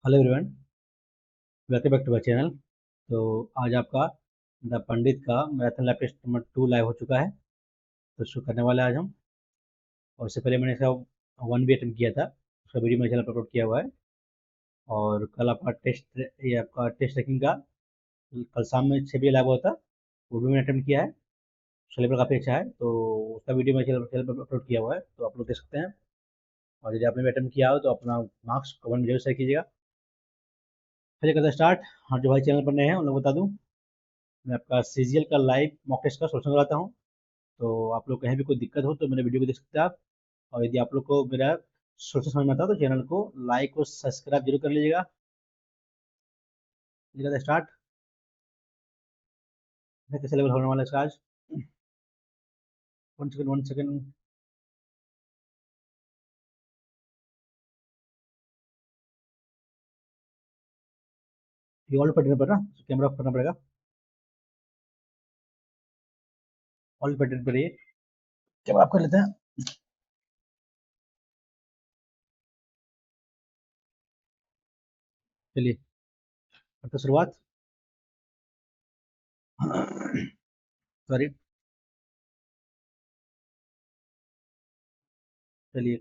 Hello everyone, welcome back to my channel. तो आज आपका द पंडित का marathon lab test number 2 live हो चुका है। तो शुरू करने वाले हैं आज हम। और इससे पहले मैंने इसका 1 भी अटेम्प्ट किया था, उसका वीडियो मेरे चैनल पर अपलोड किया हुआ है। और कल आपका टेस्ट, ये आपका टेस्ट रैंकिंग का कल शाम में 6 बजे लाइव हुआ था, वो भी मैंने अटेम्प्ट किया है। उसका लेवल काफ़ी अच्छा है, तो उसका वीडियो मेरे चैनल पर अपलोड किया हुआ है, तो आप लोग देख सकते हैं। और यदि आपने भी अटेम्प्ट किया हो तो अपना मार्क्स कमेंट में जरूर शेयर कीजिएगा। चलिए करते स्टार्ट। हाँ, जो भाई चैनल पर नए हैं उन लोग बता दूँ, मैं आपका सीजीएल का लाइव मॉक टेस्ट का सोल्यूशन कराता हूँ। तो आप लोग कहीं भी कोई दिक्कत हो तो मेरे वीडियो को देख सकते हैं आप। और यदि आप लोग को मेरा सोल्यूशन समझ में आता हो तो चैनल को लाइक और सब्सक्राइब जरूर कर लीजिएगा। स्टार्ट। कैसे लेवल होने वाला है इसका आज। 1 सेकेंड 1 सेकेंड। ये ऑल पैटर्न पर ना कैमरा ऑफ करना पड़ेगा। ऑल पैटर्न पर ये कैमरा ऑफ कर लेते हैं। चलिए अब तो शुरुआत। सॉरी। चलिए।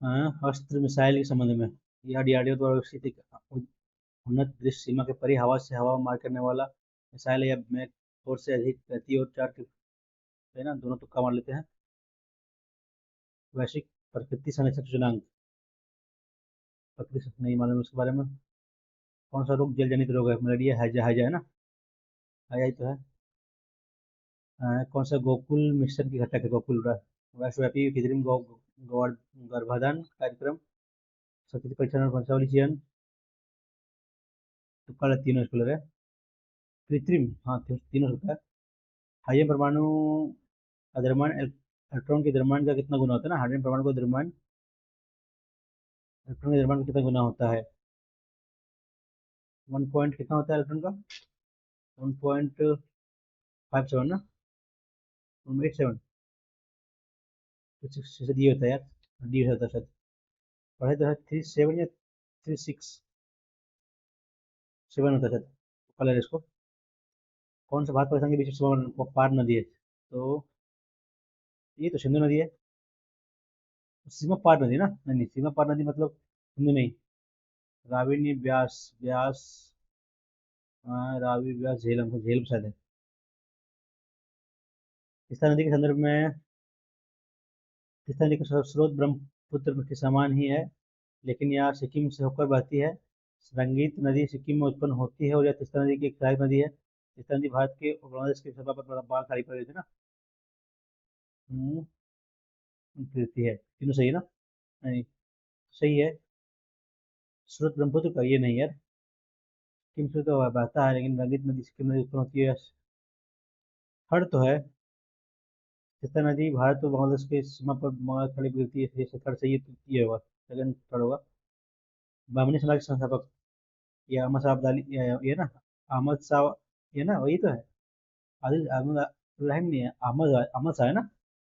हाँ, अस्त्र मिसाइल के संबंध में यह डीआरडीओ द्वारा विकसित एक उन्नत दृश्य सीमा के परे हवा से हवा मार करने वाला मिसाइल है। यह मैक 4 से अधिक गति और 4 के है ना, दोनों तुक्का मार लेते हैं। वैश्विक प्रकृति संरक्षण सूचकांक, प्रकृति नहीं मालूम उसके बारे में। कौन सा रोग जल जनित रोग है? मलेरिया, हैजा हैजा है ना, हैजा ही तो है। कौन सा गोकुल मिशन की घटक है? गोकुल राष्ट्रव्यापी कृत्रिम गर्भाधान कार्यक्रम, संस्कृति परीक्षण और वंशावली चयन। तो कल तीनों स्कूल है। कृत्रिम, हाँ तीनों होता है। हाइड्रोजन परमाणु का द्रव्यमान इलेक्ट्रॉन के द्रव्यमान का कितना गुना होता है ना? हाइड्रोजन परमाणु का द्रव्यमान इलेक्ट्रॉन के द्रव्यमान का कितना गुना होता है? 1 पॉइंट कितना होता है इलेक्ट्रॉन का? 1.57 ना, 1.87। कुछ डी होता है यार, डी होता है शायद। पढ़े तो है 37 या 36 7 होता है शायद। कलर इसको। कौन सा भारत पाकिस्तान के बीच में पार नदी है? तो ये तो सिंधु नदी है। सीमा पार नदी ना, नहीं नहीं, सीमा पार नदी मतलब सिंधु नहीं। रावी ब्यास ब्यास। रावी ब्यास झेलम, झेलम शायद है। तीस्ता नदी के संदर्भ में तीस्ता नदी का स्रोत ब्रह्मपुत्र के समान ही है, लेकिन यह सिक्किम से होकर बहती है। रंगीत नदी सिक्किम में उत्पन्न होती है और यह तीस्ता नदी की एक सहायक नदी है। तीस्ता नदी भारत के और बांग्लादेश की सीमा पर बाढ़ खाड़ी पड़ रही थी ना। हम्म, फिरती है, तीनों सही है ना? नहीं, सही है। स्रोत ब्रह्मपुत्र का ये नहीं यार, सिक्किम से तो बहता है, लेकिन रंगीत नदी सिक्किम नदी उत्पन्न होती है। थर्ड तो है। तीस्ता नदी भारत और बांग्लादेश की सीमा पर बंगाल खाड़ी पर गिरती है, इसलिए थर्ड सही है, तो ये होगा सेकंड, थर्ड होगा। बामनी समाज के संस्थापक, ये अहमद शाह अब्दाली, ये ना, अहमद शाह, ये ना वही तो है। आदिल अहमद इब्राहिम नहीं है, अहमद अहमद शाह है ना,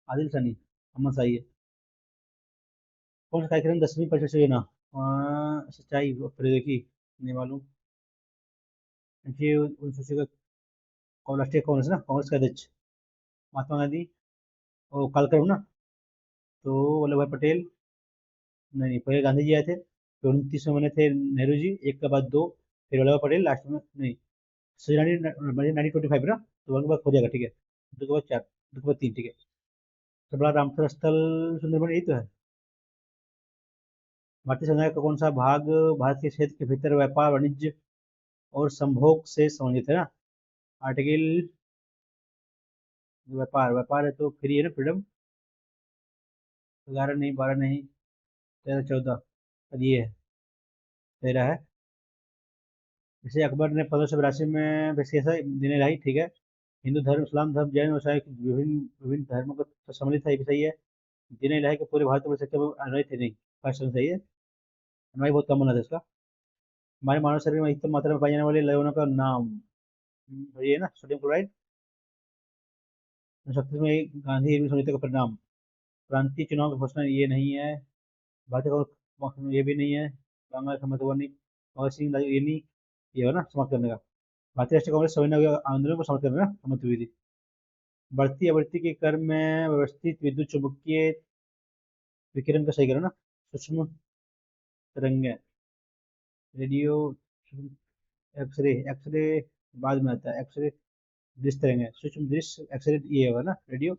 आदिल शाह नहीं, अहमद शाह ही है। कौन सा कार्यक्रम 10वीं परिषद से ना, सच्चाई और प्रौद्योगिकी, नहीं मालूम। ये उनसे का राष्ट्रीय कांग्रेस ना, कांग्रेस का अध्यक्ष महात्मा गांधी, और कालक्रम ना, तो वल्लभ भाई पटेल। नहीं नहीं, पहले गांधी जी आए थे, फिर 29 में बने थे नेहरू जी, एक के बाद दो, फिर वल्लभ भाई पटेल लास्ट में नहीं। सही 1925 ना, तो वन के बाद हो जाएगा, ठीक है। दो के बाद चार, दो के बाद तीन, ठीक है। सबला रामसर स्थल सुंदरबन, यही तो है। भारतीय संविधान का कौन सा भाग भारत के क्षेत्र के भीतर व्यापार वाणिज्य और संभोग से संबंधित है ना? आर्टिकल, व्यापार व्यापार है तो फ्री है ना, फ्रीडम। 11 नहीं, 12 नहीं, 13 14, और ये है 13 है। जैसे अकबर ने 1582 में वैसे ऐसा दिन लाई, ठीक है। हिंदू धर्म, इस्लाम धर्म, जैन और ईसाई विभिन्न विभिन्न धर्मों का सम्मिलित है, ये भी सही है। दिन इलाही के पूरे भारत में सकते अनुयायी थे नहीं, फर्स्ट सही है। अनुयायी बहुत कम बना था इसका। हमारे मानव शरीर में अधिकतम मात्रा में पाई जाने वाले लवणों का नाम, ये है ना, सोडियम क्लोराइड। शक्ति में गांधी एवं संहिता का परिणाम, प्रांतीय चुनाव की घोषणा, ये नहीं है। भारतीय ये भी नहीं है, बांग्ला समाप्त हुआ नहीं, भगत सिंह ये नहीं, ये हो ना समाप्त करने का। भारतीय राष्ट्रीय कांग्रेस सविनय आंदोलन को समाप्त करने का समाप्त हुई थी। बढ़ती आवृत्ति के क्रम में व्यवस्थित विद्युत चुम्बकीय विकिरण का सही करो ना, सूक्ष्म तरंगे, रेडियो, एक्सरे, एक्सरे बाद में आता है, एक्सरे दृश्य तरंगे, सूक्ष्म दृश्य एक्सरे ये होगा ना रेडियो,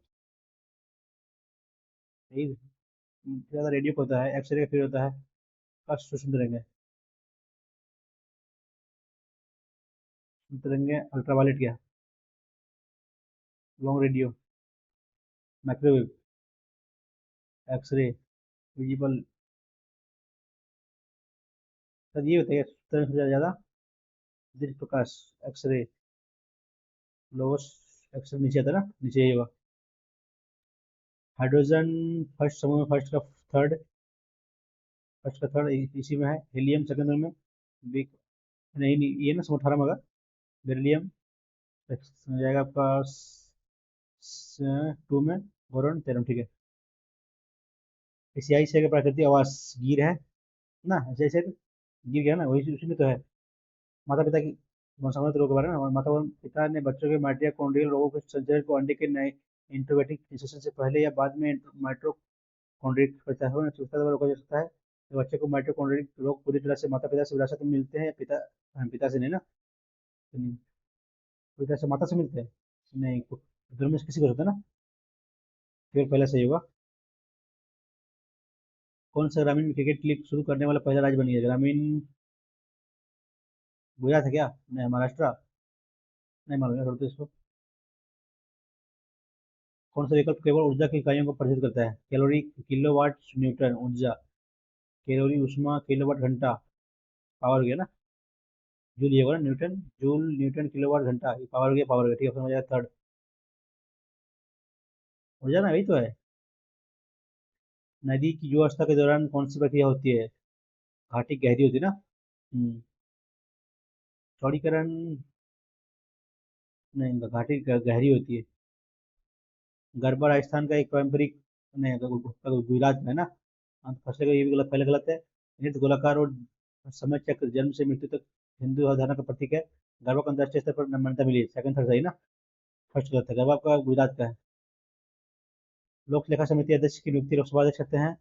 यही ज्यादा रेडियो को होता है, एक्सरे का फिर होता है का सूक्ष्म तरंगे, तरंगे अल्ट्रावायलेट क्या, long radio, microwave, x ray, visible, sir ये होता है तरंग से ज्यादा दृश्य प्रकाश, एक्सरे, लोअर, एक्सरे नीचे आता है ना, नीचे ये होगा। हाइड्रोजन फर्स्ट समूह में थर्ड फर्स्ट का थर्ड इसी में है, हीलियम सेकंड में, बिग नहीं नहीं ये ना समूह 18 में होगा, बेरिलियम जाएगा आपका 2 में, बोरॉन 13, ठीक है। एशियाई शेर का प्राकृतिक आवास गिर है ना, एशियाई शेर गिर गया ना, वही उसी में तो है। माता पिता की वंशावली रोग के बारे में, माता पिता ने बच्चों के माइटोकॉन्ड्रियल रोगों के संचरण को अंडे के नए इंट्रोबैटिक इंसेशन से पहले या बाद में माइटोकॉन्ड्रियल करता है चिकित्सा द्वारा रोका जा सकता है। तो बच्चे को माइटोकॉन्ड्रियल रोग पूरी तरह से माता पिता से विरासत में मिलते हैं या पिता से नहीं ना, तो नहीं, पूरी तरह से माता से मिलते हैं, नहीं दोनों में से किसी को होता है ना, फिर पहला सही होगा। कौन सा ग्रामीण क्रिकेट लीग शुरू करने वाला पहला राज्य बन गया, ग्रामीण गुजरात है क्या, नहीं महाराष्ट्र, नहीं मालूम है, छोड़ दो इसको। कौन सा विकल्प केवल ऊर्जा की इकाइयों को प्रदर्शित करता है, कैलोरी, किलोवाट, न्यूटन ऊर्जा, कैलोरी उष्मा, किलोवाट घंटा, पावर गया ना, जूल ये होगा ना, न्यूटन जूल, न्यूटन किलोवाट घंटा, ये पावर गया, ठीक है, समझ आया, थर्ड ऊर्जा ना, वही तो है। नदी की जो अवस्था के दौरान कौन सी प्रक्रिया होती है, घाटी गहरी होती है ना, हम्म, चौड़ीकरण, नहीं घाटी गहरी होती है। गरबा राजस्थान का एक पारंपरिक, नहीं गुजरात में है ना, फसले का ये भी गलत, पहले गलत है। नृत्य गोलाकार और समय चक्र जन्म से मृत्यु तक हिंदू अवधारणा का प्रतीक है। गरबा को अंतर्राष्ट्रीय स्तर पर मान्यता मिली है, सेकंड थर्ड सही ना, फर्स्ट गलत है, गरबा आपका गुजरात का है। लोक लेखा समिति अध्यक्ष की नियुक्ति लोकसभा अध्यक्ष करते हैं,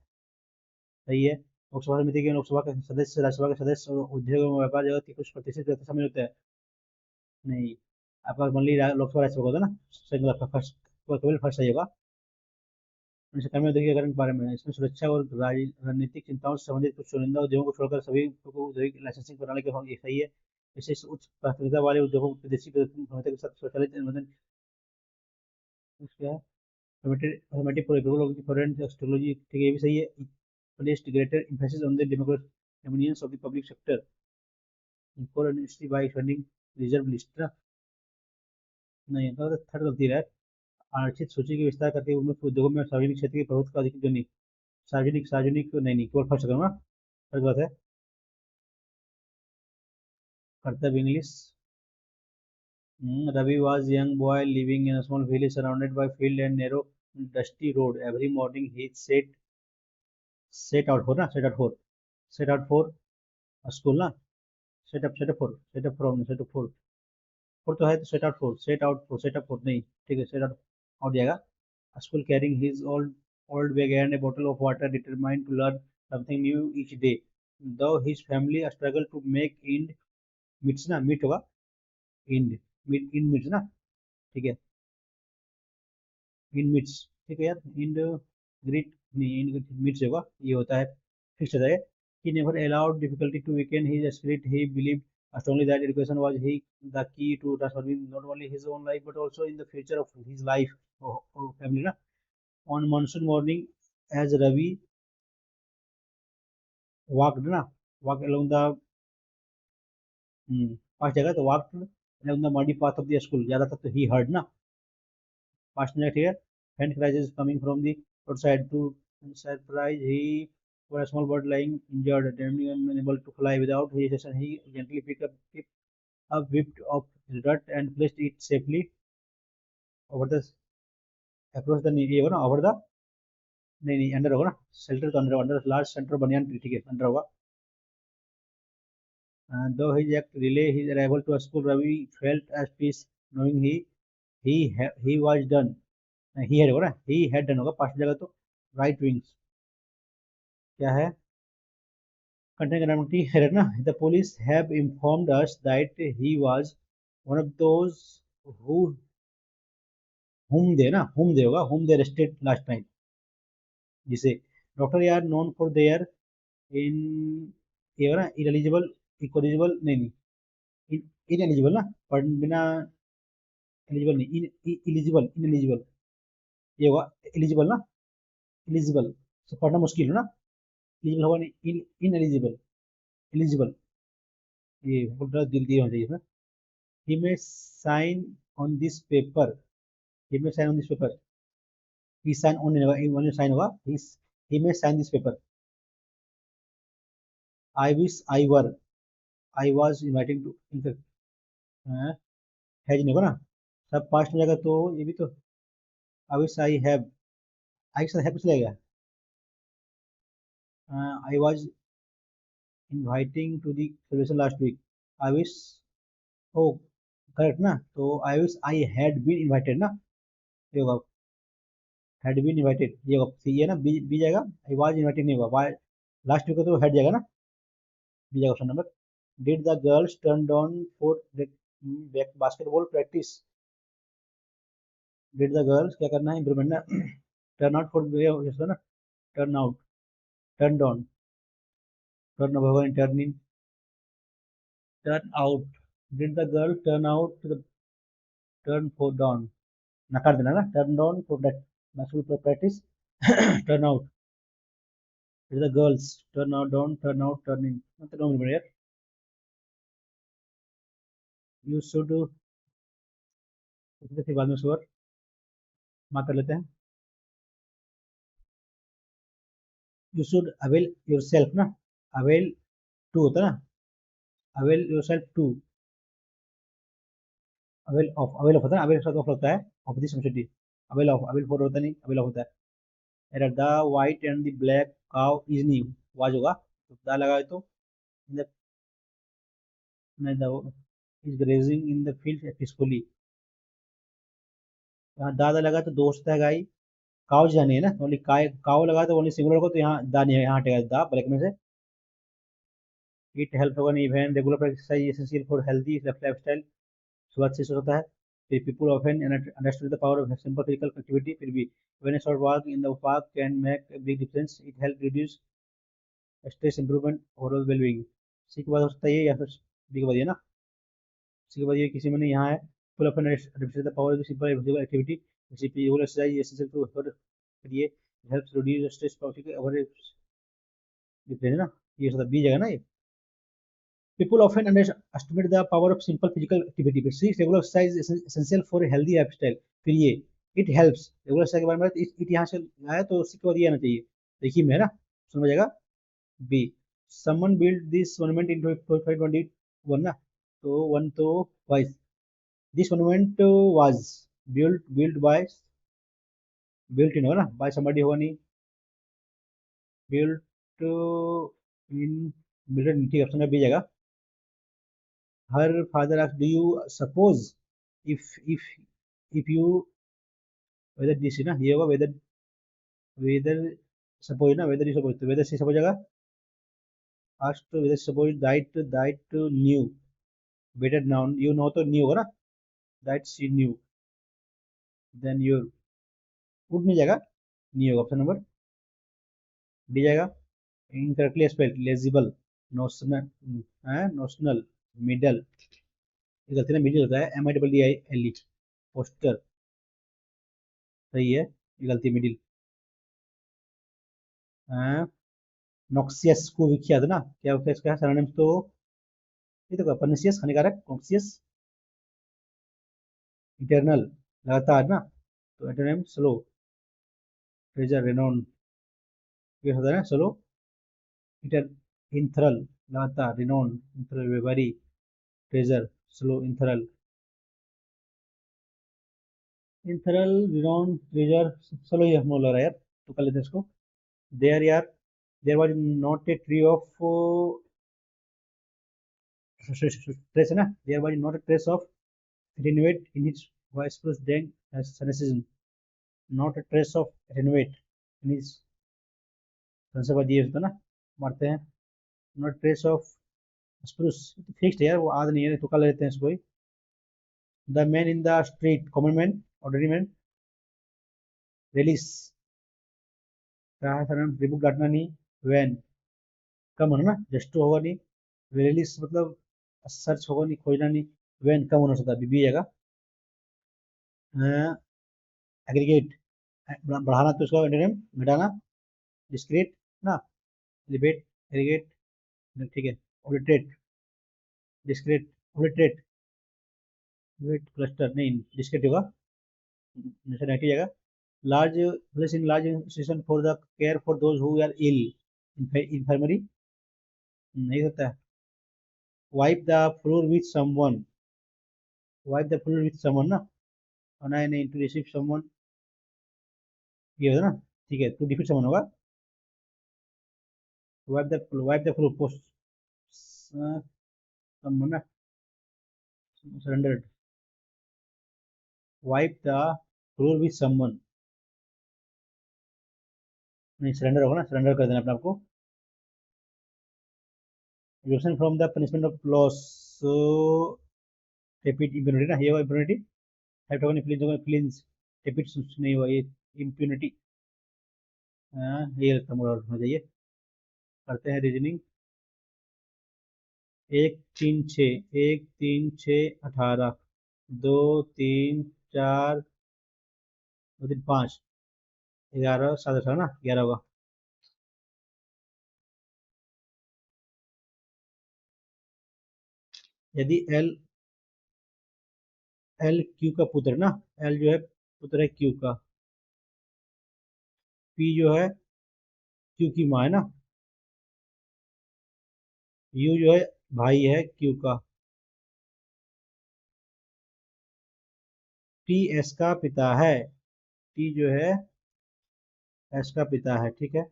सही है। लोकसभा समिति के लोकसभा के सदस्य, राज्यसभा के सदस्य और उद्योग एवं व्यापार जगत के कुछ प्रतिष्ठित व्यक्ति शामिल होते हैं, नहीं आपका मंडली लोकसभा राज्यसभा होगा ना, सिंगल आपका फर्स्ट, केवल फर्स्ट सही होगा। 1991 में औद्योगिकरण के बारे में, इसमें सुरक्षा और रणनीतिक चिंताओं से संबंधित कुछ चुनिंदा उद्योगों को छोड़कर सभी को औद्योगिक लाइसेंसिंग प्रणाली के ये सही है। विशेष उच्च प्राथमिकता वाले उद्योगों को विदेशी क्षमता के साथ स्वचालित अनुमोदन, क्या है, automatic for approval of the foreign technology, ठीक है ये भी सही है। placed greater emphasis on the convenience of the public sector for industry by funding reserve list ना, नहीं तो थर्ड गलती है। आरक्षित सूची के विस्तार करके उनमें उद्योगों में सार्वजनिक क्षेत्र की प्रभुत्व का अधिक जो नहीं, सार्वजनिक सार्वजनिक नहीं नहीं केवल फर्स्ट करूँगा, थर्ड गलत है। कर्तव्य English, Ravi was young boy living in a small village surrounded by field and narrow dusty road. Every morning he set out for school ना, सेट अप फोर तो है, तो सेट आउट फोर नहीं, ठीक है, सेट आउट जाएगा। School carrying his old bag and a bottle of water determined to learn something new each day, though his family struggle to make end meets ना, meet होगा, end in meets ना, ठीक है, इन meets, ठीक है यार, end greet नहीं, इन meets होगा, ये होता है फिक्स होता है। he never allowed difficulty to weaken his spirit, he believed strongly that education was the key to transforming not only his own life but also in the future of his life or family ना। on monsoon morning as Ravi walked ना, walk along the पांच जगह तो walked along the muddy path of the school ज्यादा तक तो he heard ना, पांच जगह ठीक है। faint cries coming from the outside to surprise he for a small bird lying injured, attempting and unable to fly without hesitation, he gently picked up whipped of dirt and placed it safely over the across the knee, over the नहीं नहीं, under होगा ना, shelter तो under, under large centre banyan tree, ठीक है under होगा। Though his act relay his arrival to school Ravi felt as peace knowing he was done, he had होगा ना, ही हैड डन होगा पास्ट जगह तो। राइट विंग्स क्या है, कंटेंट anonymity है ना, the police have informed us that he was one of those who whom दे होगा, whom they arrested last time, जिसे डॉक्टर यार नोन फॉर देयर इन, ये होगा ना इनएलिजिबल, इकोलिजिबल नहीं नहीं, इनएलिजिबल ना, पढ़ बिना, एलिजिबल नहीं, इलिजिबल, इनएलिजिबल, ये होगा एलिजिबल ना, एलिजिबल, तो पढ़ना मुश्किल हो ना, एलिजिबल होगा नहीं, इनएलिजिबल, एलिजिबल, ये पूरा दिल दिए होना चाहिए इसमें। He may sign on this paper, he may sign on this paper, he sign on नहीं होगा, ओनली साइन होगा, he may sign this paper. I wish I were, I was inviting to, has नहीं होगा ना, सब past में जाएगा तो ये भी तो, आई विश आई हैव, आई के साथ हैव किस लगेगा, I was inviting to the celebration last week, I wish, oh correct ना, तो I wish I had been invited ना, ये होगा हैड बीन इनवाइटेड, ये होगा सी है ना, बी जाएगा, आई वाज इनवाइटेड नहीं होगा, वाई लास्ट वीक को तो हेड जाएगा ना, बी जाएगा option number. Did the girls turn down for basketball practice, did the girls क्या करना है, इम्प्रूवमेंट ना, टर्न आउट फॉर ना, turn out, turn down, turn होगा turn in, turn out, did the girl turn out to the, turn for down, नकार देना ना, turn down for basketball practice, turn out, did the girls turn out down, turn out, turn in, मतलब no minute यार, you should, फिर बाद में sure mark कर लेते हैं, you should avail yourself ना, अवेल टू होता है ना, avail yourself to, avail of होता है ना, अवेल ऑफ होता है, of this opportunity, avail of, avail for होता नहीं, अवेल ऑफ होता है। Error, the white and the black cow is new, was होगा तो दा लगा है तो, मतलब नहीं, the is grazing in the field peacefully, यहाँ दा लगा तो दोस्त है गाई, काउ जानी है ना, ओनली काय काउ लगा तो ओनली सिंगुलर को, तो यहाँ दा नहीं है, यहाँ हटेगा दा ब्लैक में से। इट हेल्प होगा नहीं, even regular exercise essential for healthy lifestyle, शुरुआत से शुरू होता है। फिर people often understood the power of simple physical activity, फिर भी when a short walk in the park can make a big difference, it help reduce stress, improvement overall wellbeing. C के बाद हो सकता है ये, या फिर बी के बाद ये ना, सी के बाद ये किसी में नहीं, यहाँ है full of understood the power of simple physical activity, जैसे फिजिकल एक्सरसाइज एसेंशियल टू, फिर ये helps reduce stress over difference ना, ये सब बी जगह ना ये। People often underestimate the power of simple physical activity, but see, regular exercise is essential for a healthy lifestyle. फिर ये it helps, रेगुलर एक्सरसाइज के बारे में it यहाँ से आया तो उसके बाद ये आना चाहिए, देखिए मैं ना, सुन जाएगा B, someone built this monument in 2021 ना, तो वन तो vice, this monument was built by, built in होगा ना, by somebody होगा नहीं, built in, built in, ठीक है ऑप्शन बी जाएगा। her father asked, do you suppose if if you, whether this is ना, ये होगा whether suppose ना, whether you suppose, तो whether से suppose जाएगा, asked whether suppose that knew, better noun, you know तो new होगा ना, that she knew, then your would नहीं जाएगा, नहीं होगा, ऑप्शन नंबर डी जाएगा। इनकरेक्टली स्पेल्ड लेजिबल, नोशनल है, नोशनल, मिडल, ये गलती ना, मिडिल होता है, M I double D I L E, poster, सही है, ये गलती मिडिल। नॉक्सियस को विख्यात ना, क्या होता है इसका सरनेम्स तो, ये तो परनिसियस हानिकारक, नॉक्सियस, इटर्नल लगातार ना, तो एंटोनिम स्लो, ट्रेजर रेनॉन, ये होता है ना स्लो, इटर, इंथरल लगातार, renown enthral very, treasure slow, enthral, enthral renown treasure slow, ये हम लग रहा है यार, कर लेते हैं इसको। देयर यार, there was not a tree of trace है ना, there was not a trace of renovate in his वाइसप्लस डैंग सनेसिज्म, not a trace of renovate in his संसद ये होता ना, मारते हैं। Not trace of spruce, fixed है यार, वो आज नहीं है, तो कर लेते हैं इसको। The man in the street, common man, ordinary man, release sir rebuke डाटना नहीं, वैन कम होना ना, जस्ट होगा नहीं, रिलीज मतलब सर्च होगा नहीं, खोजना नहीं, वैन कम होना सकता बीबी आएगा। एग्रीगेट बढ़ाना तो उसका एंटोनिम घटाना, डिस्क्रीट ना, एलिवेट, एग्रीगेट ठीक है। Obliterate, discrete, obliterate, wet cluster नहीं, डिस्क्रीट होगा, नेशनलिटी जाएगा। Large place in large institution for the care for those who are ill, infirmary नहीं होता है। Wipe the floor with someone, wipe the floor with someone ना, और नहीं to receive someone ये होगा ना, ठीक है, टू डिफीट समवन होगा। Wipe the floor post someone ना, surrendered, wipe the floor with someone नहीं, सरेंडर होगा ना, सरेंडर कर देना अपने आपको। Reduction from the punishment of loss, so repeat impunity ना, ये होगा इम्प्यूनिटी। टाइप होगा नहीं, होगा फिलिंस, रिपीट नहीं हुआ ये, इम्प्यूनिटी। हाँ ये कम और होना चाहिए। करते हैं रीजनिंग। 1 3 6, 1 3 6 18, 2 3 4, 2 3 5, 11 7 18 ना, 11 होगा। यदि एल, एल क्यू का पुत्र ना, एल जो है पुत्र है क्यू का, पी जो है क्यू की माँ है ना, यू जो है भाई है क्यू का, टी एस का पिता है, टी जो है एस का पिता है, ठीक है,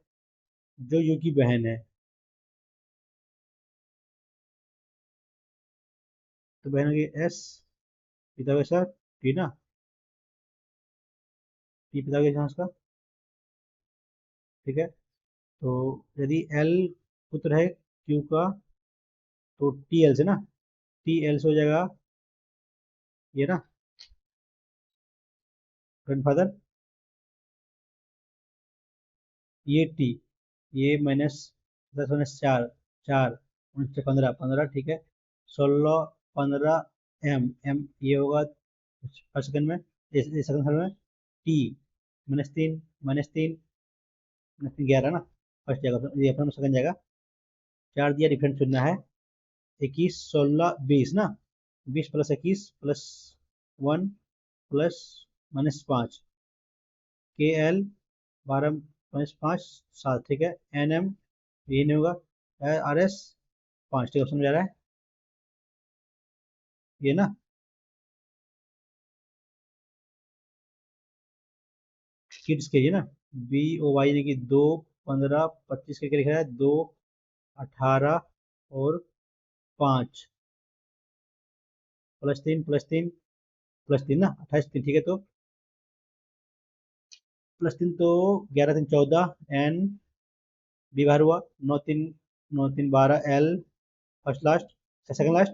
जो यू की बहन है। तो बहन की एस, पिता के साथ टी ना, टी पिता के साथ का, ठीक है। तो यदि एल पुत्र है क्यू का, तो टी एल से ना, टी एल से हो जाएगा ये ना, ग्रैंडफादर, ये टी, ये माइनस 10 - 4, 4 - 15, 15 ठीक है, 16 15 एम, एम ये होगा फर्स्ट सेकंड में, सेकंड थर्ड में, टी -3 -3 -3 11 ना, फर्स्ट जाएगा, ये अपना सेकंड जाएगा। 4 दिया, डिफरेंस चुनना है। 21 16 20 ना, 20 + 21 + 1 प्लस -5, के एल 12 - 5 7, ठीक है, एन एम ये नहीं होगा, आर एस 5, ठीक ऑप्शन में जा रहा है ये ना। किड्स के लिए ना, बी ओ वाई यानी कि 2 15 25 के लिखा है, 2 18 और 5 +3 ना, 28 3, ठीक है। तो +3 तो 11 3 14, एन बी बाहर हुआ, 9 3 12, L first last, second last,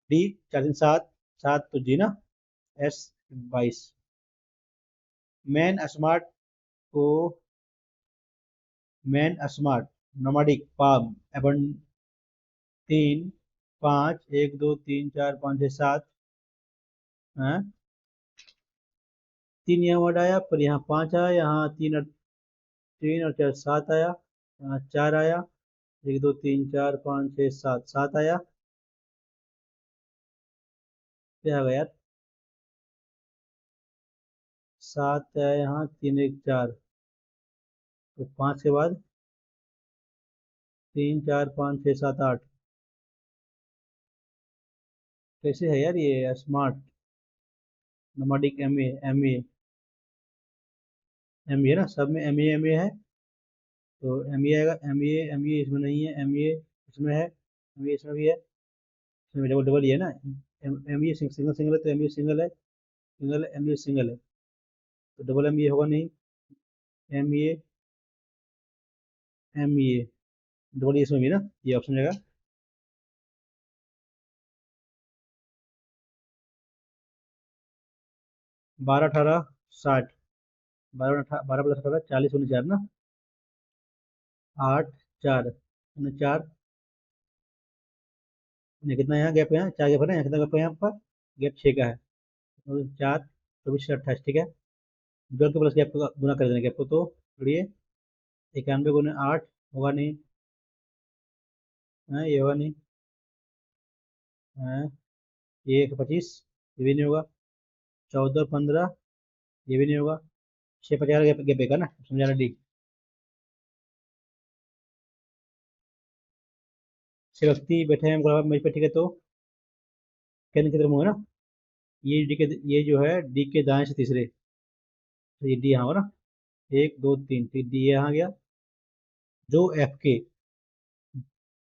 D 4 3 7 7, तो जी ना, एस 22। मैन स्मार्ट को, मैन स्मार्ट, नोमाडिक, पाम, एबन 3 5 1 2 3 4 5 6 7, हाँ 3 यहाँ वर्ड आया, पर यहाँ 5 आया, यहाँ 3 और 4 7 आया, यहाँ 4 आया, 1 2 3 4 5 6 7 7 आया, क्या आ गया यार, 7 आया यहाँ, 3 1 4, तो 5 के बाद 3 4 5 6 7 8, कैसे है यार ये smart, nomadic, M A M E है ना, सब में एम ए है, तो एम ई आएगा। एम ई इसमें नहीं है, एम ई इसमें है, एम ई इसमें भी है, इसमें डबल डबल ही है ना। एम ई सिंगल सिंगल है तो एम ई सिंगल है, सिंगल है, एम ई सिंगल है, तो डबल एम ई होगा नहीं। M E M E double E इसमें भी ना, ये ऑप्शन रहेगा। 12 18 60, 12 12 प्लस 18 40 19 ना, 8 4 4, कितना यहाँ गैप है, यहाँ 4 गैप है ना, यहाँ कितना गैप है, यहाँ पर गैप 6 का है, तो 4 24 28, ठीक है। ट्वेल्व के प्लस गैप को गुना कर देना गैप को, तो जोड़िए, 91 × 8 होगा नहीं, हाँ ये होगा नहीं, हाँ ये 125, ये भी नहीं होगा। 14 15, ये भी नहीं होगा। 6 50 गैप गैप है ना, समझा डी। 6 व्यक्ति बैठे हैं गोलाकार मेज पे, ठीक है, तो केंद्र की तरफ मुंह है ना, ये जो है डी के दाएं से तीसरे, तो ये डी यहाँ होगा ना, 1 2 3, तो डी यहाँ गया। जो एफ के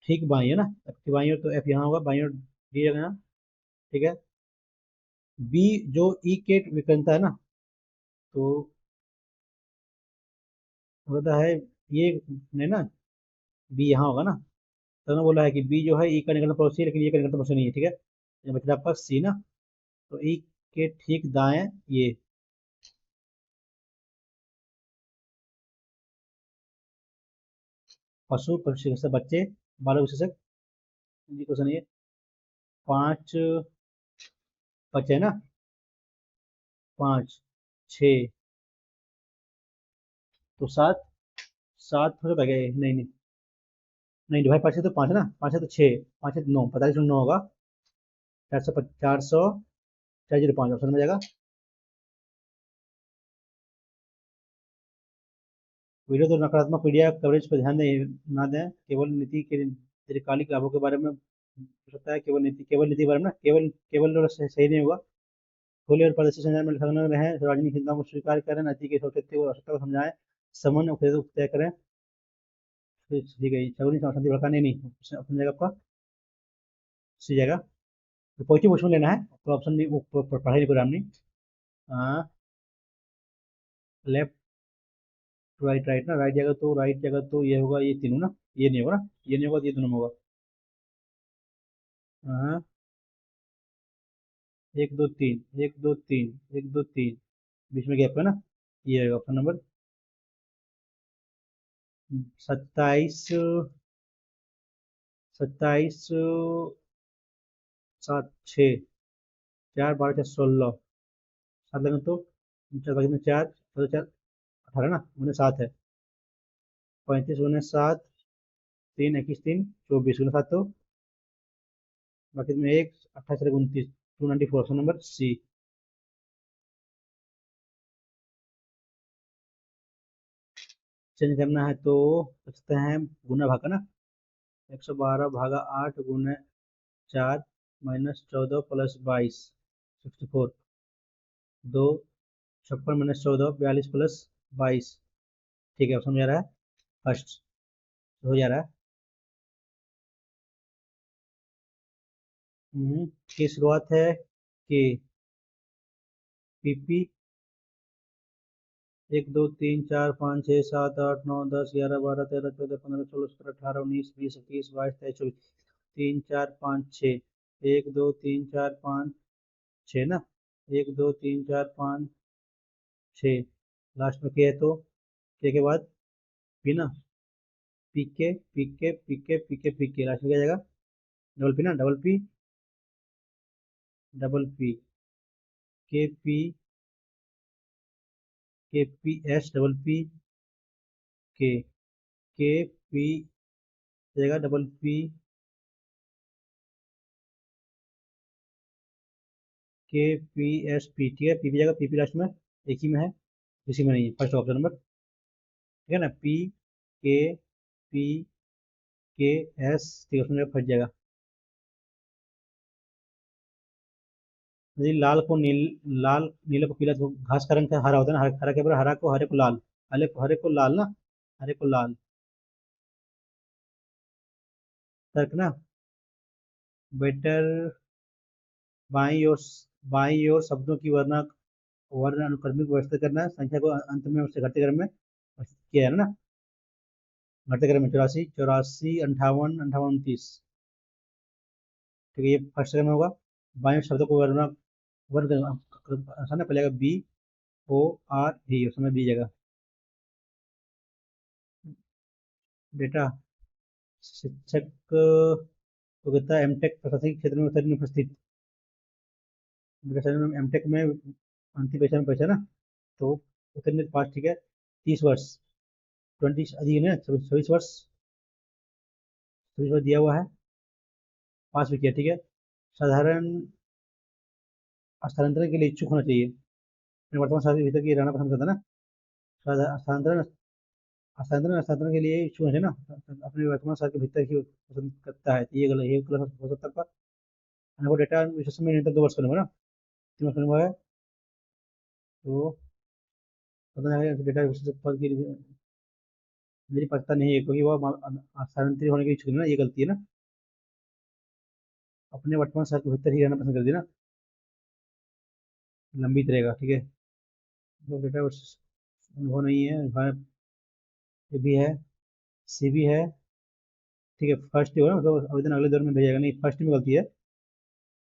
ठीक बाई है ना, एफ की बाई ओर, तो एफ यहाँ होगा, बाई ओर डी रहेगा यहाँ, ठीक है। बी जो ई के विकर्णता है ना, तो होता है ये, ने ना, बी यहाँ होगा ना, तो उन्होंने बोला है कि बी जो है ई का निकलना पड़ोसी है, लेकिन ये का निकलना पड़ोसी नहीं है, ठीक है। ये बचा आपका सी ना, तो ई के ठीक दाएं ये, पशु पक्षी विशेषक बच्चे, बालक विशेषक, जी क्वेश्चन ये 5 बच्चे है ना, 5 6, तो 7 7 हो जाता है, नहीं नहीं नहीं, भाई 5 है तो 5 है ना, 5 है तो 6, 5 है तो 9, 45 9 होगा, 400 405 ऑप्शन में जाएगा। वीडियो तो नकारात्मक मीडिया कवरेज पर ध्यान दें, ना दें, केवल नीति के दीर्घकालिक लाभों के बारे में हो सकता है, केवल नीति के बारे में ना, केवल केवल और सही नहीं होगा। खुले और पारदर्शी संचार में संलग्न रहें, सार्वजनिक हितों को स्वीकार करें, नीति के औचित्य और आवश्यकता को समझाएं, समन्वय उपयोग तय करें, फिर ठीक है, सगुनी शांति भड़काने नहीं, अपनी जगह आपका सी जाएगा। तो पॉजिटिव उसमें लेना है, तो ऑप्शन नहीं, वो पढ़ाई नहीं, प्रोग्राम नहीं। हाँ, लेफ्ट राइट, राइट ना, राइट जगह तो ये होगा, ये तीनों ना, ये नहीं होगा ना, ये नहीं होगा तो ये दोनों में होगा। हाँ, 1 2 3, 1 2 3, 1 2 3, बीच में गैप है ना, ये है ऑप्शन नंबर 27, 27 7 6, 4 12 4 16, 7 लगेंगे तो 4 4 4 18 ना, उन्हें 7 है, 35 उन्हें 7, 3 21 3 24 उन्हें 7, तो बाकी में 1 28 29, 294, ऑप्शन नंबर सी। चेंज करना है तो सकते हैं गुना भाग का ना, 112/8 × 4 -14 + 22 64, 2 56 - 14 42 + 22, ठीक है, समझ आ रहा है, फर्स्ट हो जा रहा है। की शुरुआत है कि पीपी 1 2 3 4 5 6 7 8 9 10 11 12 13 14 15 16 17 18 19 20 21 22 23 24 25 26 1 2 3 4 5 6 ना, 1 2 3 4 5 6, लास्ट में के है, तो के बाद पी ना, पी के लास्ट में क्या जाएगा, डबल पी ना, डबल पी के पी, के पी एस डबल पी के पी जाएगा, डबल पी के पी एस पी, ठीक है, पी भी जाएगा, पी लास्ट में एक ही में है, किसी में नहीं है, फर्स्ट ऑप्शन नंबर, ठीक है ना, पी के एस, ठीक है, उसमें फंस जाएगा। यदि लाल नीले को पीला, तो घास का रंग हरा होता है ना, हरा के बराबर, हरा को हरे को लाल, हरे को लाल ना, हरे को लाल। तर्क ना, बेटर, बाईं ओर, बाईं ओर शब्दों की वर्ण अनुक्रमिक व्यवस्थित करना, संख्या को अंत में उससे घटते क्रम में व्यवस्थित किया है ना, घटते क्रम में 84, 84, 58, 58, 29। ठीक है, ये फर्स्ट क्रम में होगा। बाईं ओर शब्दों को वर्ण वर्ण आसान है, पहले बी ओ आर भी, उसमें बी जगह। बेटा, शिक्षक को कहता है एमटेक प्रशासनिक क्षेत्र में उत्तरी में उपस्थित। बेटा सर में एमटेक में अंतिम पैसा ना, तो उत्तरी में पास, ठीक है, 30 वर्ष, 20 अधिक है, 26 वर्ष, 26 वर्ष दिया हुआ है, पास भी किया, ठीक है। साधारण स्थानांतरण के लिए इच्छुक होना चाहिए, अपने वर्तमान शहर के भीतर की रहना पसंद करता है ना। स्थानांतरण, स्थानांतरण के लिए इच्छुक है ना, अपने वर्तमान शहर के भीतर ही पसंद करता है, तो ये गलत हो सकता है। आपको डेटा विशेष में न्यूनतम 2 वर्ष करना होगा ना, 3 वर्ष करना हुआ है, तो पता है डेटा विशेष पद की मेरी पता नहीं है, क्योंकि वो स्थानांतरित होने की इच्छुक है ना, ये गलती है ना, अपने वर्तमान शहर के भीतर ही रहना पसंद करती है ना, लंबित रहेगा, ठीक है। तो डेटा विशेष अनुभव नहीं है, ये भी है, सी भी है, ठीक है। फर्स्ट ही होगा ना, मतलब आवेदन अगले दौर में भेजेगा नहीं, फर्स्ट में गलती है,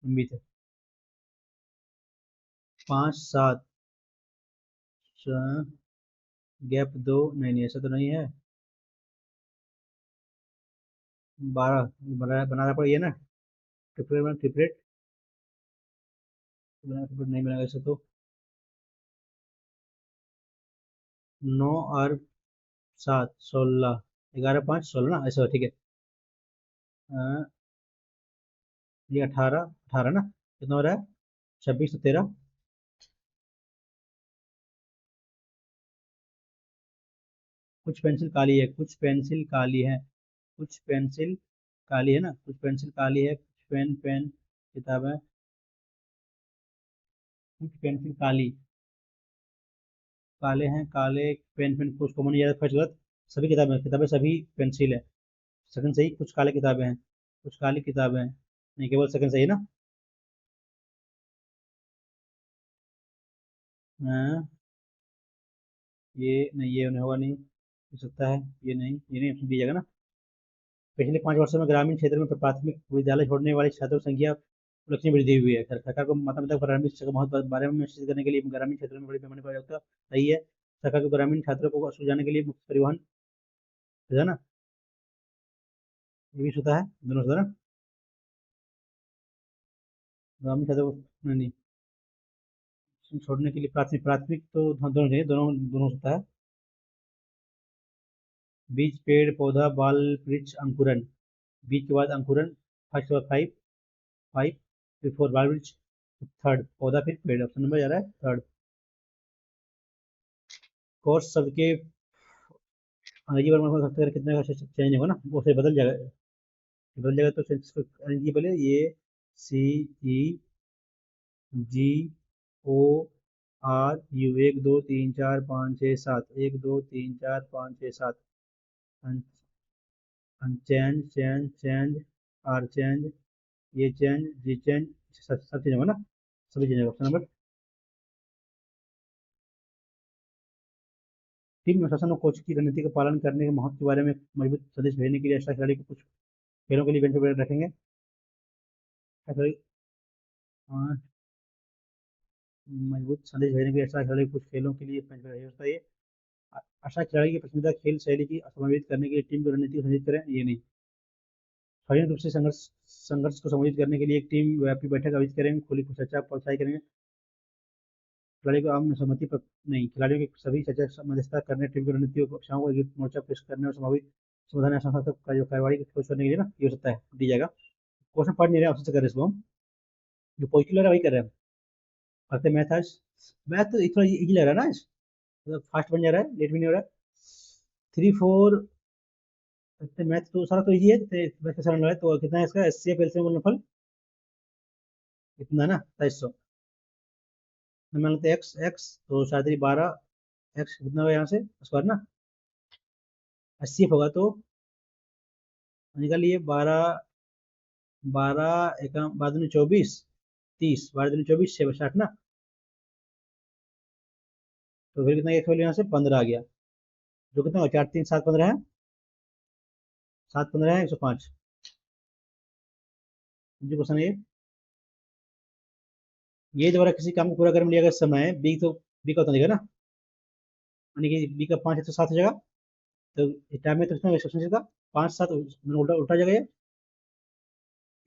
लंबित है। 5, 7 गैप 2, नहीं नहीं ऐसा तो नहीं है। 12 बनाना पड़ेगा ना, ट्रिपलेट ट्रिपलेट, ट्रिपलेट नहीं बनेगा ऐसे तो। 9 और 7, 16, 11, 5, 16 ना, ऐसा ठीक है। ये 18, 18 ना, कितना हो रहा है, 26 और 13, कुछ पेंसिल काली है, कुछ पेंसिल काली है, कुछ पेंसिल काली है ना, कुछ पेंसिल काली है, कुछ पेन पेन किताब है, कुछ पेंसिल काली, काले हैं, काले पेन पेन, कुछ कॉमन याद, फर्स्ट गलत, सभी किताबें किताबें सभी पेंसिल है, सेकंड सही, कुछ काले किताबें हैं, कुछ काली किताबें हैं, नहीं केवल सेकंड सही ना। हाँ, ये नहीं, ये नहीं होगा, नहीं हो सकता है, ये नहीं ऑप्शन दीजिएगा ना। पिछले 5 वर्षों में ग्रामीण क्षेत्र में प्राथमिक विद्यालय छोड़ने वाले छात्रों की संख्या उल्लेखनीय वृद्धि हुई है। सरकार को माता पिता प्रारंभिक शिक्षा के महत्व के बारे में निश्चित करने के लिए ग्रामीण क्षेत्रों में बड़े पैमाने पर जागरूकता रही है। सरकार को ग्रामीण छात्रों को स्कूल जाने के लिए मुफ्त परिवहन, है ना, ये भी होता है, दोनों होता है ना, ग्रामीण छात्रों को नहीं, छोड़ने के लिए प्राथमिक प्राथमिक तो दोनों चाहिए, दोनों दोनों होता है। बीज पेड़ पौधा बाल वृक्ष अंकुरन, बीज के बाद अंकुरन, फर्स्ट और 5, 5 फिर 4 बाल वृक्ष, थर्ड पौधा, फिर पेड़, ऑप्शन नंबर जा रहा है थर्ड। कोर्स शब्द के अंग्रेजी वर्ड में सबसे कितने का चेंज होगा ना, वो से बदल जाएगा, तो अंग्रेजी बोले ये सी ई जी O R you, 1 2 3 4 5 6 7, 1 2 3 4 5 6 7, change change change, R change, ये चेंज जी चेंज, सब चेंज होगा ना, सभी चेंज होगा, ऑप्शन नंबर। टीम में शासन और कोच की रणनीति का पालन करने के महत्व के बारे में मजबूत संदेश भेजने के लिए एक्स्ट्रा खिलाड़ी को कुछ खेलों के लिए इवेंट वगैरह रखेंगे। हाँ, मजबूत संदेश भेजने के लिए एक्स्ट्रा खिलाड़ी कुछ खेलों के लिए होता है ये। एक्स्ट्रा खिलाड़ी की पसंदीदा खेल शैली की समावेश करने के लिए टीम की रणनीति को संयोजित करें, ये नहीं। सार्वजनिक रूप से संघर्ष संघर्ष को संबोधित करने के लिए एक टीम व्यापी बैठक आयोजित करेंगे, खुली चर्चा प्रोत्साहित करेंगे, खिलाड़ी को आम सहमति पर नहीं, खिलाड़ियों की सभी चर्चा मध्यस्थता करने, टीम की रणनीतियों को पक्षों को एक मोर्चा पेश करने और संभावित समाधान या संस्थात्मक कार्यवाही की खोज करने के लिए ना, ये हो सकता है, दी जाएगा। क्वेश्चन पढ़ नहीं रहे आपसे कर रहे हैं इसको हम, जो पॉजिटिव लग रहा है वही कर रहे हैं हम। करते मैथ आज, मैथ तो थोड़ा इजी लग रहा है ना आज, मतलब फास्ट बन जा रहा है, लेट भी नहीं हो रहा है। 3 4, मैथ तो सारा तो इजी है, मैथ का सारा लग रहा है, तो कितना है इसका, एस सी एफ एलसीएम गुणनफल कितना ना, 2700, मान लेते हैं एक्स एक्स, तो शायद 12 एक्स कितना होगा यहाँ से स्क्वायर ना, 80 होगा तो निकालिए 12, 12 एक 12 दूनी 24, 30, 12 दूनी 24, 6 60 ना। तो फिर कितना एक्स वैल्यू यहाँ से 15 आ गया, जो कितना होगा 4 3 7 15 है, 7 15 है 105 जो क्वेश्चन है ये द्वारा किसी काम को पूरा करने में लिया गया समय बी, तो बी का उतना देगा ना, यानी कि बी का 5 है तो 7 हो जाएगा, तो इस टाइम में तो कितना क्वेश्चन का 5 7 उल्टा उल्टा जाएगा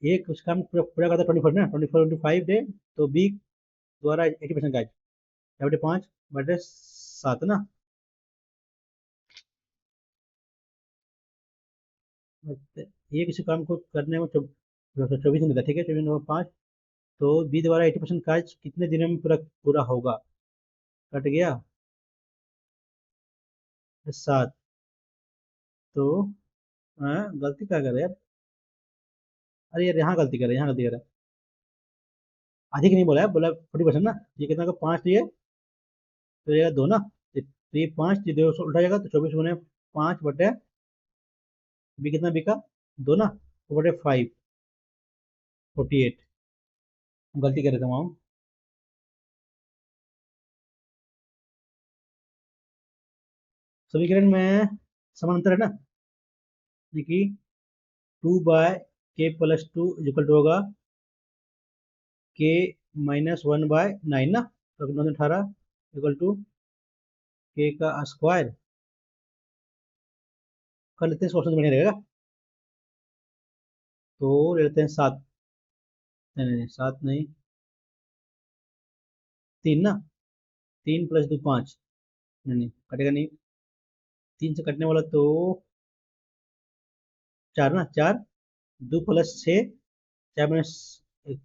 ये कुछ काम पूरा पूरा करता 24 ना, 24 × 5 डे, तो बी द्वारा 80% का है 5/7 ना। ये किसी काम को करने में 24 दिन देता है, ठीक है, 24/5, तो बी द्वारा 80% काज कितने दिनों में पूरा पूरा होगा, कट गया 7, तो गलती क्या कर रहे हैं यार, अरे यार यहाँ गलती कर रहे हैं, यहाँ गलती कर रहे हैं, अधिक नहीं बोला है, बोला 40% ना, ये कितना का 5 दिए तो ये 2 ना, तो ये 5 दो उल्टा जाएगा, तो 24 × 5 बी कितना बी का 2 ना, तो बटे 5 48, गलती कर रहे थे हम। समीकरण में समानांतर है ना, देखिए 2/k+2 इक्वल टू होगा k-1/9 ना, तो 9 18 इक्वल टू k का स्क्वायर कर लेते हैं, क्वेश्चन बढ़िया रहेगा, तो ले लेते हैं 7, नहीं नहीं 7 नहीं 3 ना, 3 + 2 5, नहीं नहीं कटेगा नहीं, 3 से कटने वाला तो 4 ना, 4 2 + 6 4 -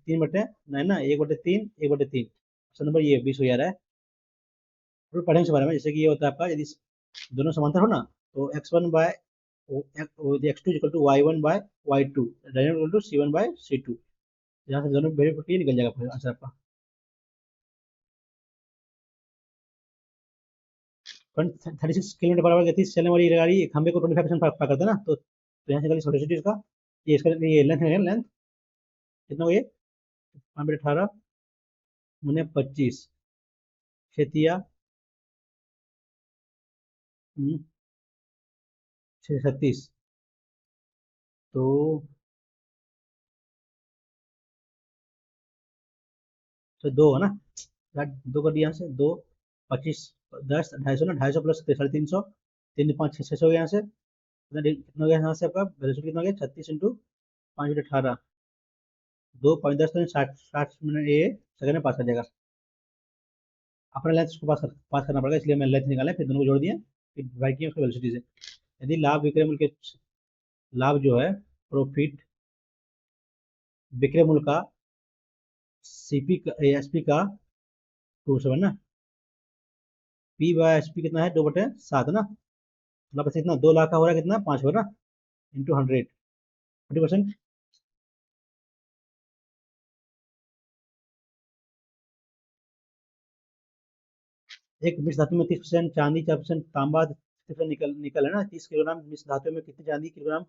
3/9 ना, 1/3 1/3, ऑप्शन नंबर ये 20 हो जा रहा है। और पढ़ेंगे इस बारे में, जैसे कि ये होता है आपका, यदि दोनों समांतर हो ना, तो x2 equal to y1/y2 equal to c1/c2, यहाँ से दोनों वेरी निकल जाएगा फिर आंसर आपका। 36 किलोमीटर पर आवर गति से चलने वाली रेलगाड़ी खंबे को 25% पार करता है ना, तो यहाँ से निकालिए वेलोसिटी इसका, ये इसका ये लेंथ है, लेंथ कितना हुआ ये 5/18 × 25 क्षेत्रीय 636, तो 2 है ना, 2 कर दिया यहाँ से 2 25 10 250 ना, 250 प्लस 350, 3 5 6 6 हो गया यहाँ से, कितना हो गया यहाँ से आपका वेलोसिटी कितना हो गया 36 × 5/18, 2 5 10 तो 60 मिनट ये सेकंड में पास कर जाएगा। अपने लेंथ को पास करना पड़ेगा, इसलिए मैंने लेंथ निकाला, फिर दोनों को जोड़ दिया, फिर डिवाइड किया उसको वेलोसिटी से। यदि लाभ विक्रय मूल्य के लाभ जो है प्रॉफिट विक्रय मूल्य का सीपी का एसपी का 2/7 ना, P/SP कितना है 2/7 ना, मतलब बस इतना 2 लाख का हो रहा है कितना 5 हो रहा ना, इंटू 100 40%। एक मिश्र धातु में 30% चांदी 4% तांबा 30% निकल निकल है ना, 30 किलोग्राम मिश्र धातु में कितनी चांदी किलोग्राम